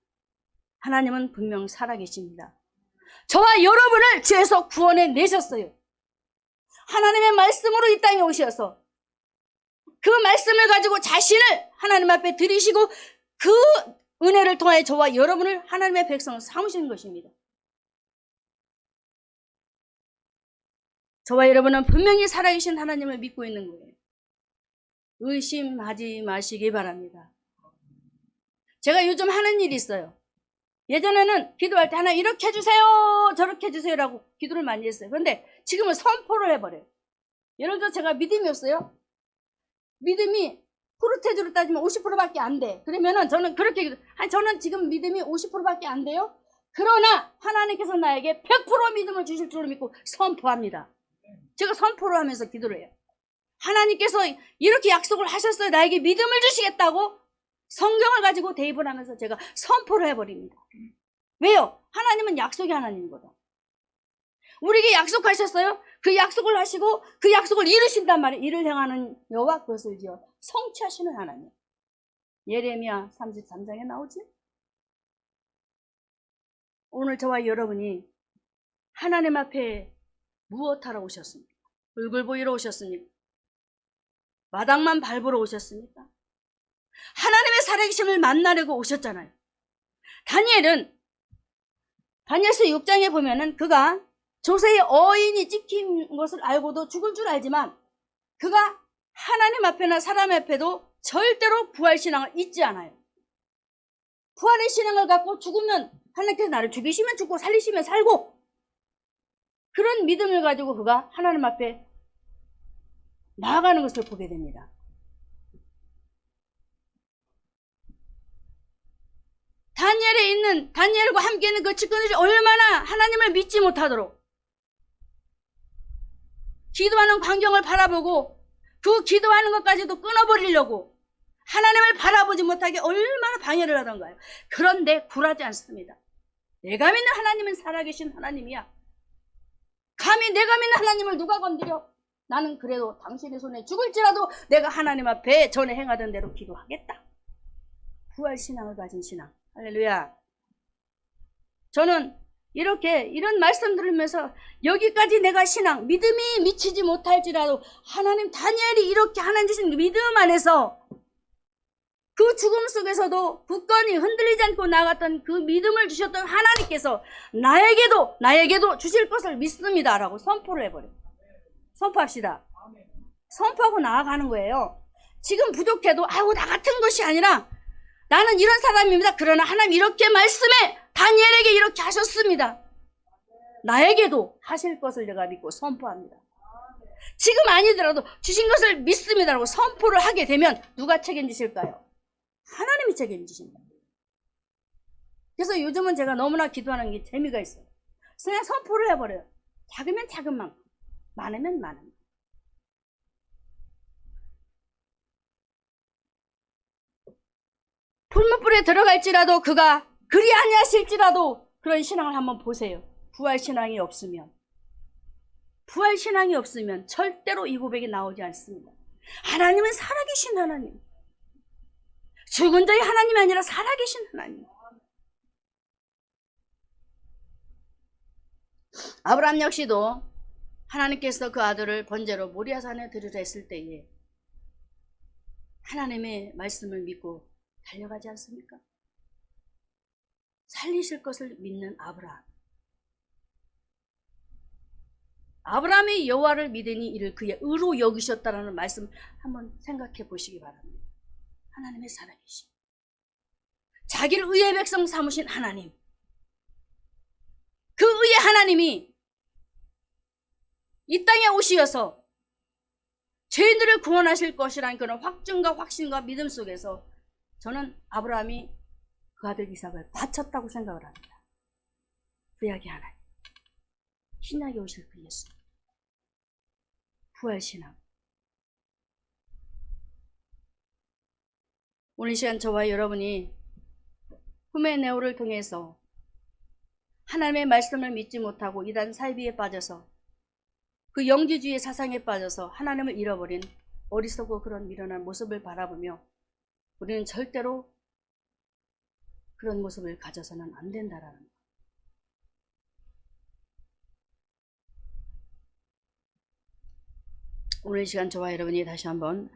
하나님은 분명 살아계십니다. 저와 여러분을 죄에서 구원해 내셨어요. 하나님의 말씀으로 이 땅에 오셔서 그 말씀을 가지고 자신을 하나님 앞에 드리시고 그 은혜를 통하여 저와 여러분을 하나님의 백성 삼으신 것입니다. 저와 여러분은 분명히 살아계신 하나님을 믿고 있는 거예요. 의심하지 마시기 바랍니다. 제가 요즘 하는 일이 있어요. 예전에는 기도할 때 하나 이렇게 해주세요 저렇게 해주세요라고 기도를 많이 했어요. 그런데 지금은 선포를 해버려요. 예를 들어 제가 믿음이 없어요. 믿음이 프로테주로 따지면 50%밖에 안 돼. 그러면은 저는 그렇게 저는 지금 믿음이 50%밖에 안 돼요. 그러나 하나님께서 나에게 100% 믿음을 주실 줄을 믿고 선포합니다. 제가 선포를 하면서 기도를 해요. 하나님께서 이렇게 약속을 하셨어요. 나에게 믿음을 주시겠다고 성경을 가지고 대입을 하면서 제가 선포를 해버립니다. 왜요? 하나님은 약속의 하나님이거든. 우리에게 약속하셨어요. 그 약속을 하시고 그 약속을 이루신단 말이에요. 이를 행하는 여호와 그것을 지어 성취하시는 하나님. 예레미야 33장에 나오지? 오늘 저와 여러분이 하나님 앞에 무엇하러 오셨습니까? 얼굴 보이러 오셨습니까? 마당만 밟으러 오셨습니까? 하나님의 살아계심을 만나려고 오셨잖아요. 다니엘서 6장에 보면은 그가 조세의 어인이 찍힌 것을 알고도 죽을 줄 알지만 그가 하나님 앞에나 사람 앞에도 절대로 부활신앙을 잊지 않아요. 부활의 신앙을 갖고 죽으면 하나님께서 나를 죽이시면 죽고 살리시면 살고, 그런 믿음을 가지고 그가 하나님 앞에 나아가는 것을 보게 됩니다. 다니엘에 있는 다니엘과 함께 있는 그 측근들이 얼마나 하나님을 믿지 못하도록 기도하는 광경을 바라보고 그 기도하는 것까지도 끊어버리려고 하나님을 바라보지 못하게 얼마나 방해를 하던가요. 그런데 굴하지 않습니다. 내가 믿는 하나님은 살아계신 하나님이야. 감히 내가 믿는 하나님을 누가 건드려? 나는 그래도 당신의 손에 죽을지라도 내가 하나님 앞에 전에 행하던 대로 기도하겠다. 부활신앙을 가진 신앙. 할렐루야. 저는 이렇게 이런 말씀 들으면서 여기까지 내가 신앙, 믿음이 미치지 못할지라도 하나님, 다니엘이 이렇게 하나님 주신 믿음 안에서 그 죽음 속에서도 굳건히 흔들리지 않고 나갔던 그 믿음을 주셨던 하나님께서 나에게도 주실 것을 믿습니다라고 선포를 해버려요. 선포합시다. 선포하고 나아가는 거예요. 지금 부족해도 나 같은 것이 아니라 나는 이런 사람입니다. 그러나 하나님 이렇게 말씀해 다니엘에게 이렇게 하셨습니다. 나에게도 하실 것을 내가 믿고 선포합니다. 지금 아니더라도 주신 것을 믿습니다라고 선포를 하게 되면 누가 책임지실까요? 하나님이 책임지신다. 그래서 요즘은 제가 너무나 기도하는 게 재미가 있어요. 그냥 선포를 해버려요. 작으면 작은 만큼, 많으면 많은 만큼. 풀무불에 들어갈지라도 그가 그리 아니하실지라도 그런 신앙을 한번 보세요. 부활신앙이 없으면 절대로 이 고백이 나오지 않습니다. 하나님은 살아계신 하나님, 죽은 자의 하나님이 아니라 살아계신 하나님. 아브라함 역시도 하나님께서 그 아들을 번제로 모리아산에 드리려 했을 때에 하나님의 말씀을 믿고 달려가지 않습니까? 살리실 것을 믿는 아브라함이 여호와를 믿으니 이를 그의 의로 여기셨다라는 말씀 한번 생각해 보시기 바랍니다. 하나님의 살아계심, 자기를 의의 백성 삼으신 하나님, 그 의의 하나님이 이 땅에 오시어서 죄인들을 구원하실 것이라는 그런 확증과 확신과 믿음 속에서 저는 아브라함이 그 아들 이삭을 바쳤다고 생각을 합니다. 구약의 하나님, 신약에 오실 그 예수, 부활신앙. 오늘 시간 저와 여러분이 후메네오를 통해서 하나님의 말씀을 믿지 못하고 이단 사이비에 빠져서 그 영지주의 사상에 빠져서 하나님을 잃어버린 어리석고 그런 미련한 모습을 바라보며 우리는 절대로 그런 모습을 가져서는 안 된다라는 것. 오늘 이 시간 저와 여러분이 다시 한번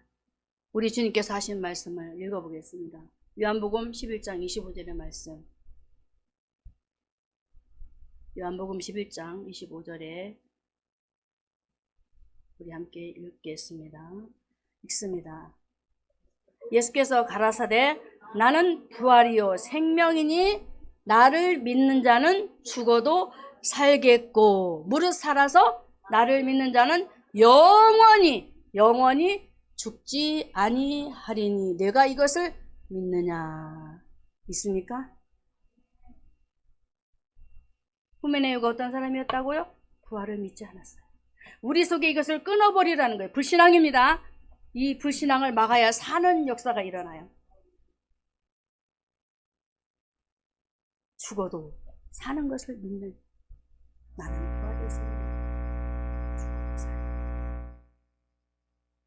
우리 주님께서 하신 말씀을 읽어보겠습니다. 요한복음 11장 25절의 말씀. 요한복음 11장 25절에 우리 함께 읽겠습니다. 읽습니다. 예수께서 가라사대 나는 부활이요 생명이니 나를 믿는 자는 죽어도 살겠고 무릇 살아서 나를 믿는 자는 영원히 죽지 아니하리니 내가 이것을 믿느냐. 믿습니까? 후메네오가 어떤 사람이었다고요? 부활을 믿지 않았어요. 우리 속에 이것을 끊어버리라는 거예요. 불신앙입니다. 이 불신앙을 막아야 사는 역사가 일어나요. 죽어도 사는 것을 믿는 나는 부활했습니다.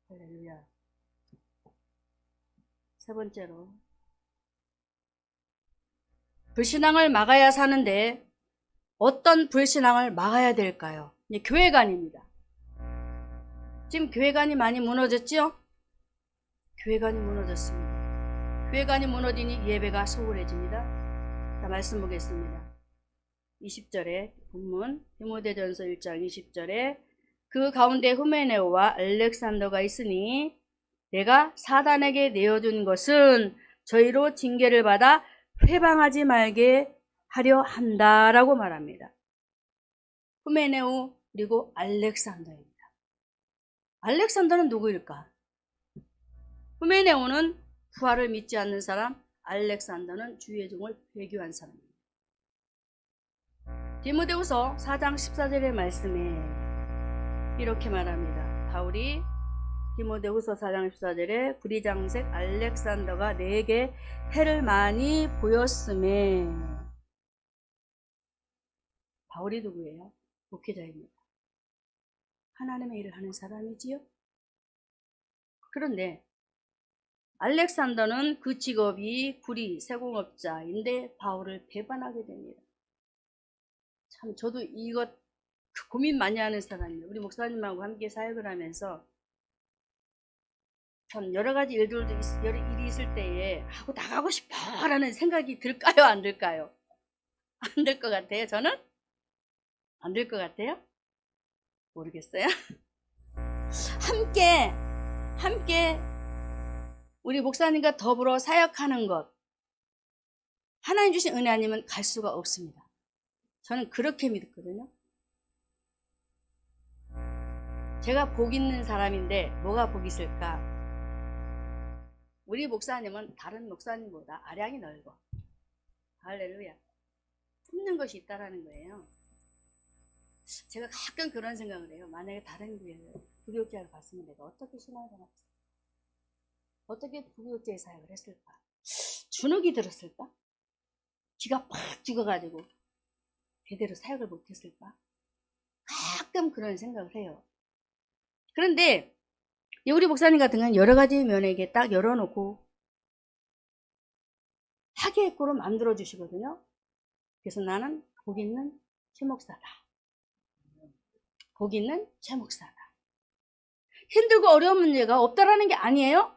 할렐루야. 세 번째로 불신앙을 막아야 사는데 어떤 불신앙을 막아야 될까요? 교회관입니다. 지금 교회관이 많이 무너졌죠? 교회관이 무너졌습니다. 교회관이 무너지니 예배가 소홀해집니다. 자, 말씀 보겠습니다. 20절에 본문 디모데전서 1장 20절에 그 가운데 후메네오와 알렉산더가 있으니 내가 사단에게 내어준 것은 저희로 징계를 받아 회방하지 말게 하려 한다라고 말합니다. 후메네오 그리고 알렉산더입니다. 알렉산더는 누구일까? 후메네오는 부활을 믿지 않는 사람, 알렉산더는 주의 종을 배교한 사람입니다. 디모데후서 4장 14절의 말씀에 이렇게 말합니다. 바울이 디모데후서 4장 14절에 부리장색 알렉산더가 내게 해를 많이 보였음에 바울이 누구예요? 목회자입니다. 하나님의 일을 하는 사람이지요. 그런데 알렉산더는 그 직업이 구리 세공업자인데 바울을 배반하게 됩니다. 참 저도 이것 고민 많이 하는 사람이에요. 우리 목사님하고 함께 사역을 하면서 참 여러 가지 여러 일이 있을 때에 하고 나가고 싶어라는 생각이 들까요? 안 들까요? 안 들 것 같아요. 저는 안 들 것 같아요. 모르겠어요. 함께 우리 목사님과 더불어 사역하는 것, 하나님 주신 은혜 아니면 갈 수가 없습니다. 저는 그렇게 믿거든요. 제가 복 있는 사람인데 뭐가 복 있을까? 우리 목사님은 다른 목사님보다 아량이 넓어. 할렐루야. 품는 것이 있다라는 거예요. 제가 가끔 그런 생각을 해요. 만약에 다른 교회를 부교육자를 봤으면 내가 어떻게 신앙생활을 했을까? 어떻게 부교육자의 사역을 했을까? 주눅이 들었을까? 기가 팍 죽어가지고 제대로 사역을 못했을까? 가끔 그런 생각을 해요. 그런데 우리 목사님 같은 경우는 여러 가지 면에게 딱 열어놓고 하계획고로 만들어 주시거든요. 그래서 나는 복 있는 최목사다. 복 있는 최목사다. 힘들고 어려운 문제가 없다라는 게 아니에요.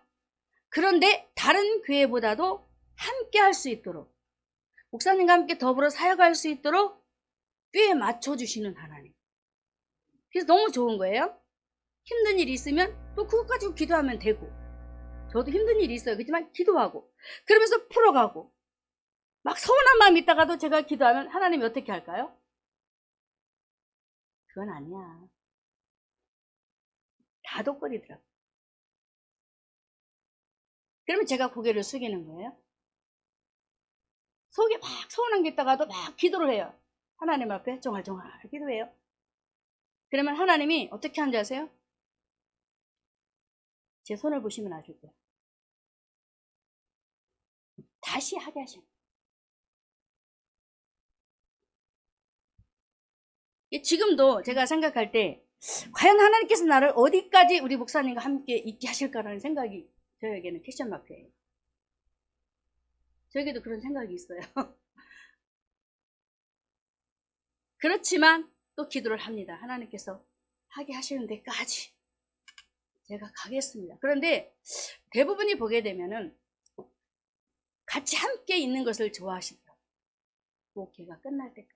그런데 다른 교회보다도 함께 할 수 있도록, 목사님과 함께 더불어 사역할 수 있도록 꽤 맞춰주시는 하나님. 그래서 너무 좋은 거예요. 힘든 일이 있으면 또 그것 가지고 기도하면 되고, 저도 힘든 일이 있어요. 그렇지만 기도하고 그러면서 풀어가고, 막 서운한 마음 있다가도 제가 기도하면 하나님이 어떻게 할까요? 그건 아니야. 다독거리더라고. 그러면 제가 고개를 숙이는 거예요. 속에 막 서운한 게 있다가도 막 기도를 해요. 하나님 앞에 종알종알 기도해요. 그러면 하나님이 어떻게 하는지 아세요? 제 손을 보시면 아실 거예요. 다시 하게 하셔요. 지금도 제가 생각할 때 과연 하나님께서 나를 어디까지 우리 목사님과 함께 있게 하실까라는 생각이 저에게는 퀘스천 마크예요. 저에게도 그런 생각이 있어요. 그렇지만 또 기도를 합니다. 하나님께서 하게 하시는 데까지 제가 가겠습니다. 그런데 대부분이 보게 되면은 같이 함께 있는 것을 좋아하시더라고요. 목회가 끝날 때까지.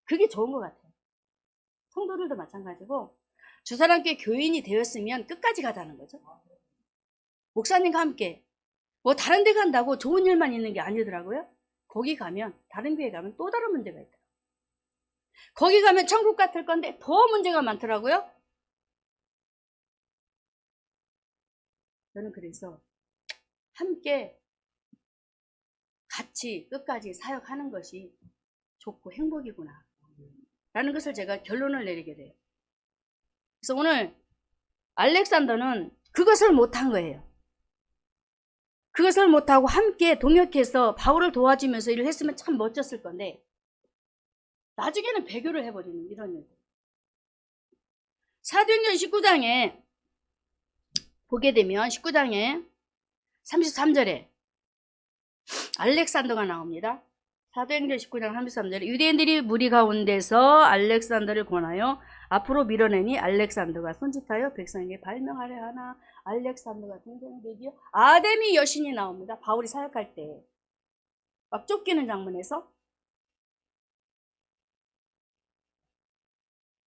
그게 좋은 것 같아요. 성도들도 마찬가지고 주사랑교회 교인이 되었으면 끝까지 가자는 거죠. 목사님과 함께 뭐 다른 데 간다고 좋은 일만 있는 게 아니더라고요. 거기 가면, 다른 교회 가면 또 다른 문제가 있더라고요. 거기 가면 천국 같을 건데 더 문제가 많더라고요. 저는 그래서 함께 같이 끝까지 사역하는 것이 좋고 행복이구나 라는 것을 제가 결론을 내리게 돼요. 그래서 오늘 알렉산더는 그것을 못한 거예요. 그것을 못하고 함께 동역해서 바울을 도와주면서 일을 했으면 참 멋졌을 건데 나중에는 배교를 해버리는 이런 일. 사도행전 19장에 보게 되면 19장에 33절에 알렉산더가 나옵니다. 사도행전 19장 33절에 유대인들이 무리 가운데서 알렉산더를 권하여 앞으로 밀어내니 알렉산더가 손짓하여 백성에게 발명하려 하나 알렉산더가 등장되기요. 아데미 여신이 나옵니다. 바울이 사역할 때 막 쫓기는 장면에서.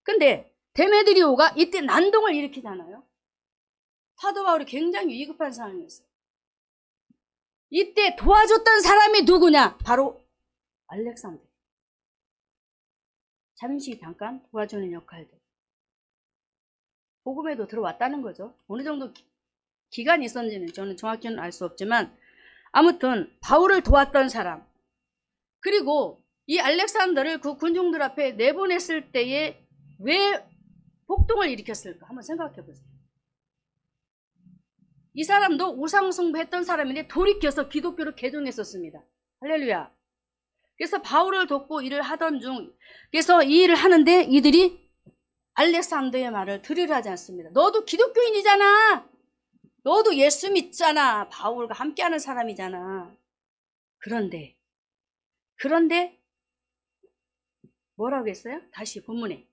근데 데메드리오가 이때 난동을 일으키잖아요. 사도 바울이 굉장히 위급한 상황이었어요. 이때 도와줬던 사람이 누구냐? 바로 알렉산더. 잠시 잠깐 도와주는 역할들. 복음에도 들어왔다는 거죠. 어느 정도 기간이 있었는지는 저는 정확히는 알 수 없지만 아무튼 바울을 도왔던 사람, 그리고 이 알렉산더를 그 군중들 앞에 내보냈을 때에 왜 폭동을 일으켰을까? 한번 생각해 보세요. 이 사람도 우상숭배했던 사람인데 돌이켜서 기독교를 개종했었습니다. 할렐루야. 그래서 바울을 돕고 일을 하던 중, 그래서 이 일을 하는데 이들이 알렉산더의 말을 들으려 하지 않습니다. 너도 기독교인이잖아. 너도 예수 믿잖아. 바울과 함께하는 사람이잖아. 그런데 뭐라고 했어요? 다시 본문에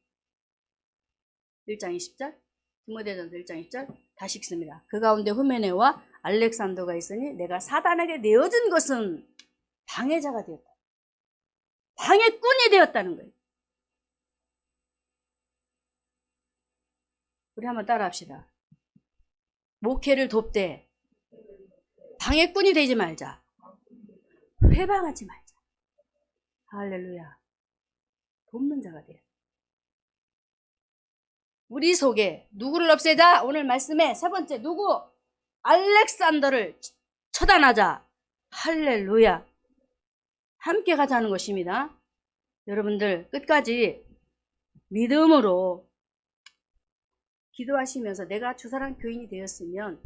1장 20절, 디모데전서 1장 20절 다시 읽습니다. 그 가운데 후메네와 알렉산더가 있으니 내가 사단에게 내어준 것은 방해자가 되었다. 방해꾼이 되었다는 거예요. 우리 한번 따라 합시다. 목회를 돕되 방해꾼이 되지 말자. 회방하지 말자. 할렐루야. 돕는 자가 돼요. 우리 속에 누구를 없애자? 오늘 말씀에 세 번째 누구? 알렉산더를 처단하자. 할렐루야. 함께 가자는 것입니다. 여러분들 끝까지 믿음으로 기도하시면서 내가 주사랑 교인이 되었으면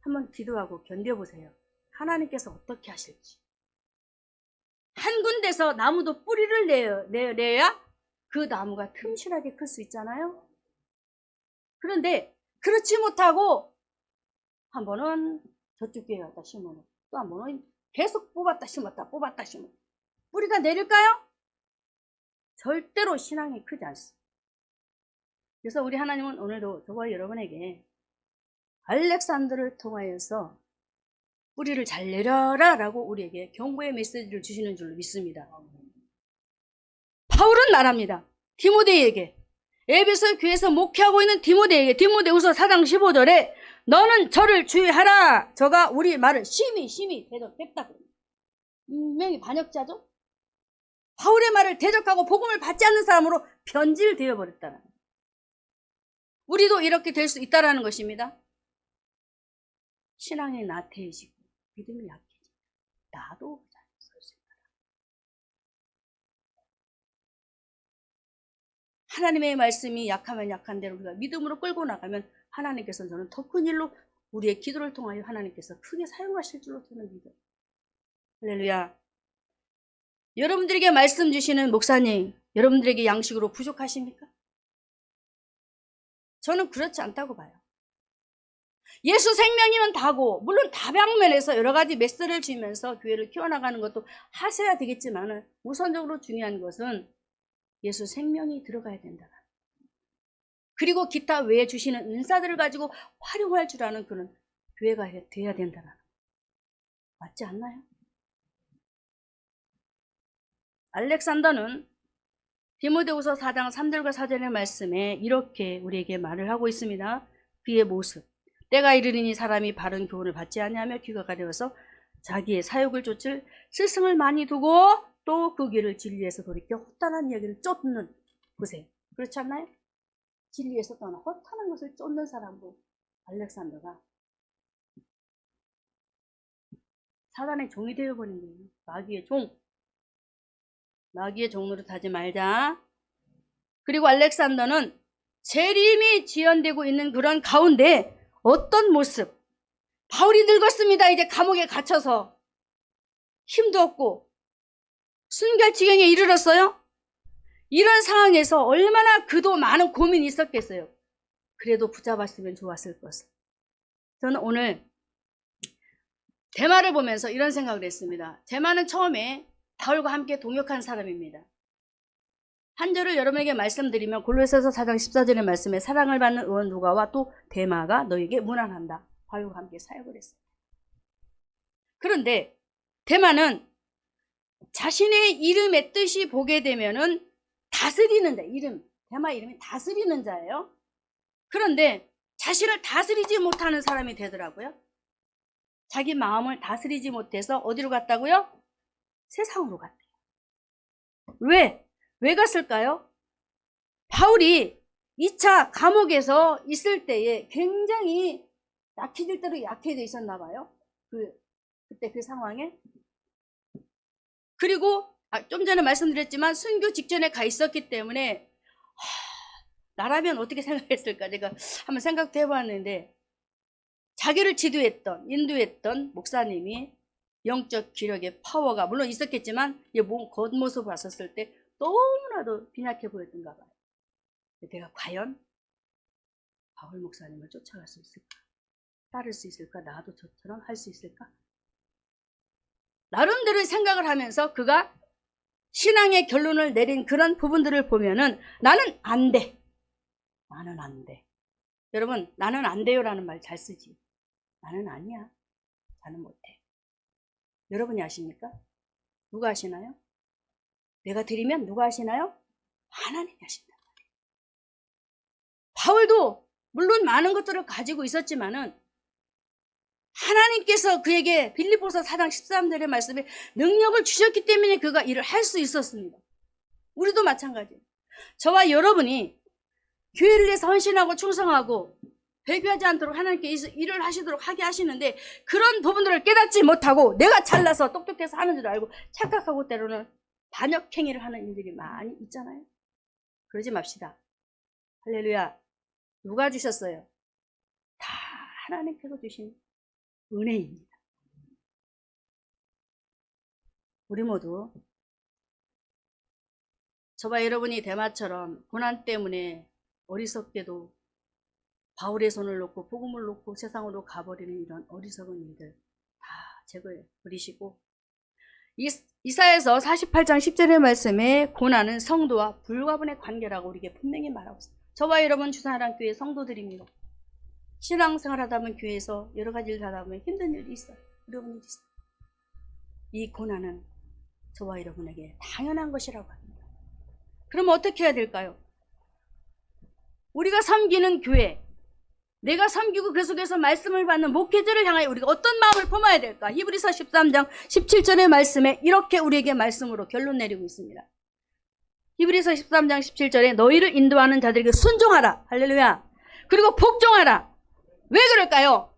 한번 기도하고 견뎌보세요. 하나님께서 어떻게 하실지. 한 군데서 나무도 뿌리를 내야 그 나무가 튼실하게 클 수 있잖아요. 그런데 그렇지 못하고 한 번은 저쪽 교회 갔다 심어놓고 또 한 번은 계속 뽑았다 심었다 뽑았다 심었다. 뿌리가 내릴까요? 절대로 신앙이 크지 않습니다. 그래서 우리 하나님은 오늘도 저와 여러분에게 알렉산더를 통하여서 뿌리를 잘 내려라 라고 우리에게 경고의 메시지를 주시는 줄로 믿습니다. 바울은 말합니다. 디모데에게, 에베소 교회에서 목회하고 있는 디모데에게, 디모데후서 4장 15절에 너는 저를 주의하라. 저가 우리 말을 심히 대적했다. 분명히 반역자죠. 바울의 말을 대적하고 복음을 받지 않는 사람으로 변질되어 버렸다는 거예요. 우리도 이렇게 될 수 있다는 것입니다. 신앙이 나태해지고 믿음이 약해지고 나도 설 수 있다. 하나님의 말씀이 약하면 약한 대로 우리가 믿음으로 끌고 나가면 하나님께서는 저는 더 큰 일로 우리의 기도를 통하여 하나님께서 크게 사용하실 줄로 저는 믿어요. 할렐루야. 여러분들에게 말씀 주시는 목사님, 여러분들에게 양식으로 부족하십니까? 저는 그렇지 않다고 봐요. 예수 생명이면 다고, 물론 다방면에서 여러 가지 메시지를 주면서 교회를 키워나가는 것도 하셔야 되겠지만 우선적으로 중요한 것은 예수 생명이 들어가야 된다. 그리고 기타 외에 주시는 은사들을 가지고 활용할 줄 아는 그런 교회가 돼야 된다는 거. 맞지 않나요? 알렉산더는 디모데후서 4장 3절과 4절의 말씀에 이렇게 우리에게 말을 하고 있습니다. 그의 모습. 때가 이르리니 사람이 바른 교훈을 받지 아니하며 귀가 가려워서 자기의 사욕을 쫓을 스승을 많이 두고 또 그 길을 진리에서 돌이켜 허탄한 이야기를 쫓는. 보세요. 그렇지 않나요? 진리에서 떠나 허탄한 것을 쫓는 사람도 알렉산더가 사단의 종이 되어버린 거예요. 마귀의 종. 마귀의 종으로 타지 말자. 그리고 알렉산더는 재림이 지연되고 있는 그런 가운데 어떤 모습? 바울이 늙었습니다. 이제 감옥에 갇혀서 힘도 없고 순결 지경에 이르렀어요. 이런 상황에서 얼마나 그도 많은 고민이 있었겠어요. 그래도 붙잡았으면 좋았을 것을. 저는 오늘 대마를 보면서 이런 생각을 했습니다. 대마는 처음에 바울과 함께 동역한 사람입니다. 한 절을 여러분에게 말씀드리면 골로새서 4장 14절의 말씀에 사랑을 받는 의원 누가와 또 데마가 너에게 문안한다. 바울과 함께 사역을 했어요. 그런데 데마는 자신의 이름의 뜻이 보게 되면은 다스리는 자, 데마 이름이 다스리는 자예요. 그런데 자신을 다스리지 못하는 사람이 되더라고요. 자기 마음을 다스리지 못해서 어디로 갔다고요? 세상으로 갔대요. 왜 갔을까요? 바울이 2차 감옥에서 있을 때에 굉장히 약해질 대로 약해져 있었나 봐요. 그때 그 상황에. 그리고 좀 전에 말씀드렸지만 순교 직전에 가 있었기 때문에 나라면 어떻게 생각했을까 제가 한번 생각도 해봤는데 자기를 지도했던 인도했던 목사님이 영적 기력의 파워가 물론 있었겠지만 겉모습을 봤었을 때 너무나도 빈약해 보였던가 봐요. 내가 과연 바울 목사님을 쫓아갈 수 있을까? 따를 수 있을까? 나도 저처럼 할 수 있을까? 나름대로 생각을 하면서 그가 신앙의 결론을 내린 그런 부분들을 보면은 나는 안 돼. 나는 안 돼. 여러분, 나는 안 돼요라는 말 잘 쓰지. 나는 아니야. 나는 못해. 여러분이 아십니까? 누가 아시나요? 내가 드리면 누가 아시나요? 하나님이 아신단 말이에요. 바울도 물론 많은 것들을 가지고 있었지만은 하나님께서 그에게 빌립보서 4장 13절의 말씀에 능력을 주셨기 때문에 그가 일을 할 수 있었습니다. 우리도 마찬가지예요. 저와 여러분이 교회를 위해서 헌신하고 충성하고 배교하지 않도록 하나님께 일을 하시도록 하게 하시는데 그런 부분들을 깨닫지 못하고 내가 잘나서 똑똑해서 하는 줄 알고 착각하고 때로는 반역행위를 하는 일들이 많이 있잖아요. 그러지 맙시다. 할렐루야. 누가 주셨어요? 다 하나님께서 주신 은혜입니다. 우리 모두 저와 여러분이 데마처럼 고난 때문에 어리석게도 바울의 손을 놓고 복음을 놓고 세상으로 가버리는 이런 어리석은 일들 다 제거해 버리시고 이사야서 48장 10절의 말씀에 고난은 성도와 불가분의 관계라고 우리에게 분명히 말하고 있습니다. 저와 여러분 주산하랑교회 성도들입니다. 신앙생활 하다 보면 교회에서 여러 가지 일 하다 보면 힘든 일이 있어요. 어려운 일이 있어요. 이 고난은 저와 여러분에게 당연한 것이라고 합니다. 그럼 어떻게 해야 될까요? 우리가 섬기는 교회, 내가 섬기고 그 속에서 말씀을 받는 목회자를 향하여 우리가 어떤 마음을 품어야 될까? 히브리서 13장 17절의 말씀에 이렇게 우리에게 말씀으로 결론 내리고 있습니다. 히브리서 13장 17절에 너희를 인도하는 자들에게 순종하라. 할렐루야. 그리고 복종하라. 왜 그럴까요?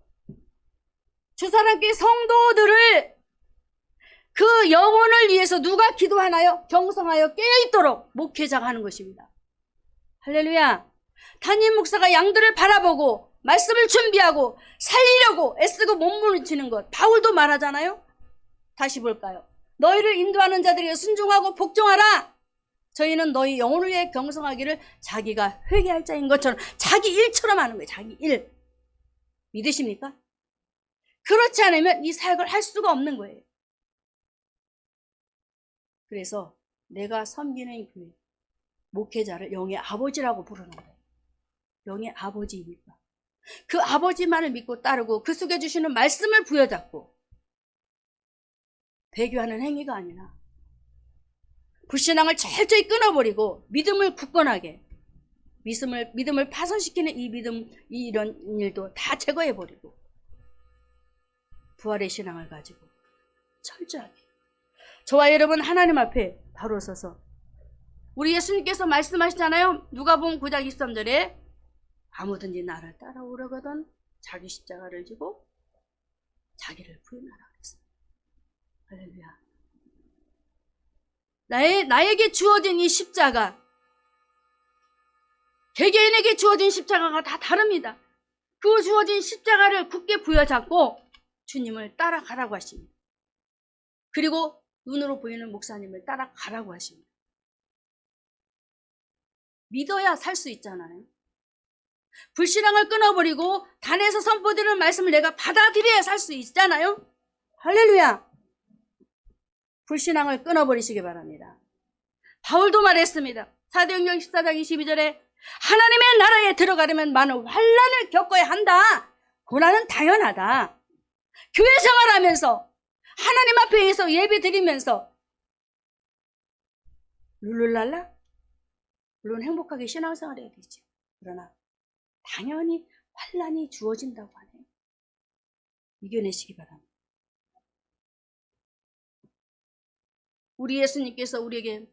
주사랑교회 성도들을 그 영혼을 위해서 누가 기도하나요? 경성하여 깨어있도록 목회자가 하는 것입니다. 할렐루야. 담임 목사가 양들을 바라보고 말씀을 준비하고 살리려고 애쓰고 몸부림치는 것. 바울도 말하잖아요. 다시 볼까요? 너희를 인도하는 자들에게 순종하고 복종하라. 저희는 너희 영혼을 위해 경성하기를 자기가 회개할 자인 것처럼 자기 일처럼 하는 거예요. 자기 일. 믿으십니까? 그렇지 않으면 이 사역을 할 수가 없는 거예요. 그래서 내가 섬기는 교회 목회자를 영의 아버지라고 부르는 거예요. 영의 아버지이니까. 그 아버지만을 믿고 따르고 그 속에 주시는 말씀을 부여잡고 배교하는 행위가 아니라 불신앙을 철저히 끊어버리고 믿음을 굳건하게 믿음을 파손시키는 이런 일도 다 제거해버리고 부활의 신앙을 가지고 철저하게 저와 여러분 하나님 앞에 바로 서서 우리 예수님께서 말씀하시잖아요. 누가복음 9장 23절에 아무든지 나를 따라오려거든 자기 십자가를 지고 자기를 부인하라 그랬어요. 할렐루야. 나에게 주어진 이 십자가 개개인에게 주어진 십자가가 다 다릅니다. 그 주어진 십자가를 굳게 부여잡고 주님을 따라가라고 하십니다. 그리고 눈으로 보이는 목사님을 따라가라고 하십니다. 믿어야 살 수 있잖아요. 불신앙을 끊어버리고 단에서 선포되는 말씀을 내가 받아들여야 살 수 있잖아요. 할렐루야. 불신앙을 끊어버리시기 바랍니다. 바울도 말했습니다. 사도행전 14장 22절에 하나님의 나라에 들어가려면 많은 환난을 겪어야 한다. 고난은 당연하다. 교회 생활하면서 하나님 앞에서 예배 드리면서 룰루랄라? 물론 행복하게 신앙생활 해야 되지. 그러나 당연히 환난이 주어진다고 하네요. 이겨내시기 바랍니다. 우리 예수님께서 우리에게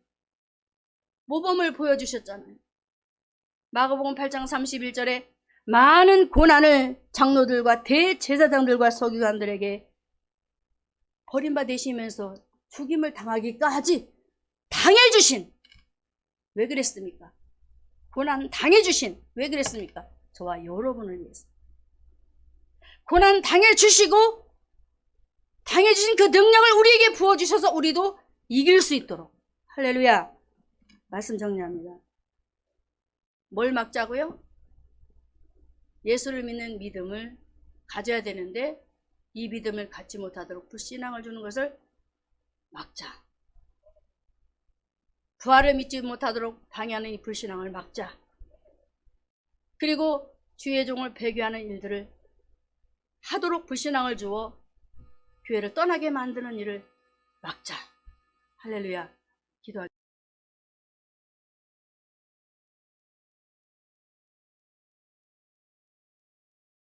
모범을 보여주셨잖아요. 마가복음 8장 31절에 많은 고난을 장로들과 대제사장들과 서기관들에게 버림받으시면서 죽임을 당하기까지 당해주신 왜 그랬습니까? 고난 당해주신 왜 그랬습니까? 저와 여러분을 위해서 고난 당해주시고 당해주신 그 능력을 우리에게 부어주셔서 우리도 이길 수 있도록 할렐루야. 말씀 정리합니다. 뭘 막자고요? 예수를 믿는 믿음을 가져야 되는데 이 믿음을 갖지 못하도록 불신앙을 주는 것을 막자. 부활을 믿지 못하도록 방해하는 이 불신앙을 막자. 그리고 주의 종을 배교하는 일들을 하도록 불신앙을 주어 교회를 떠나게 만드는 일을 막자. 할렐루야. 기도하겠습니다.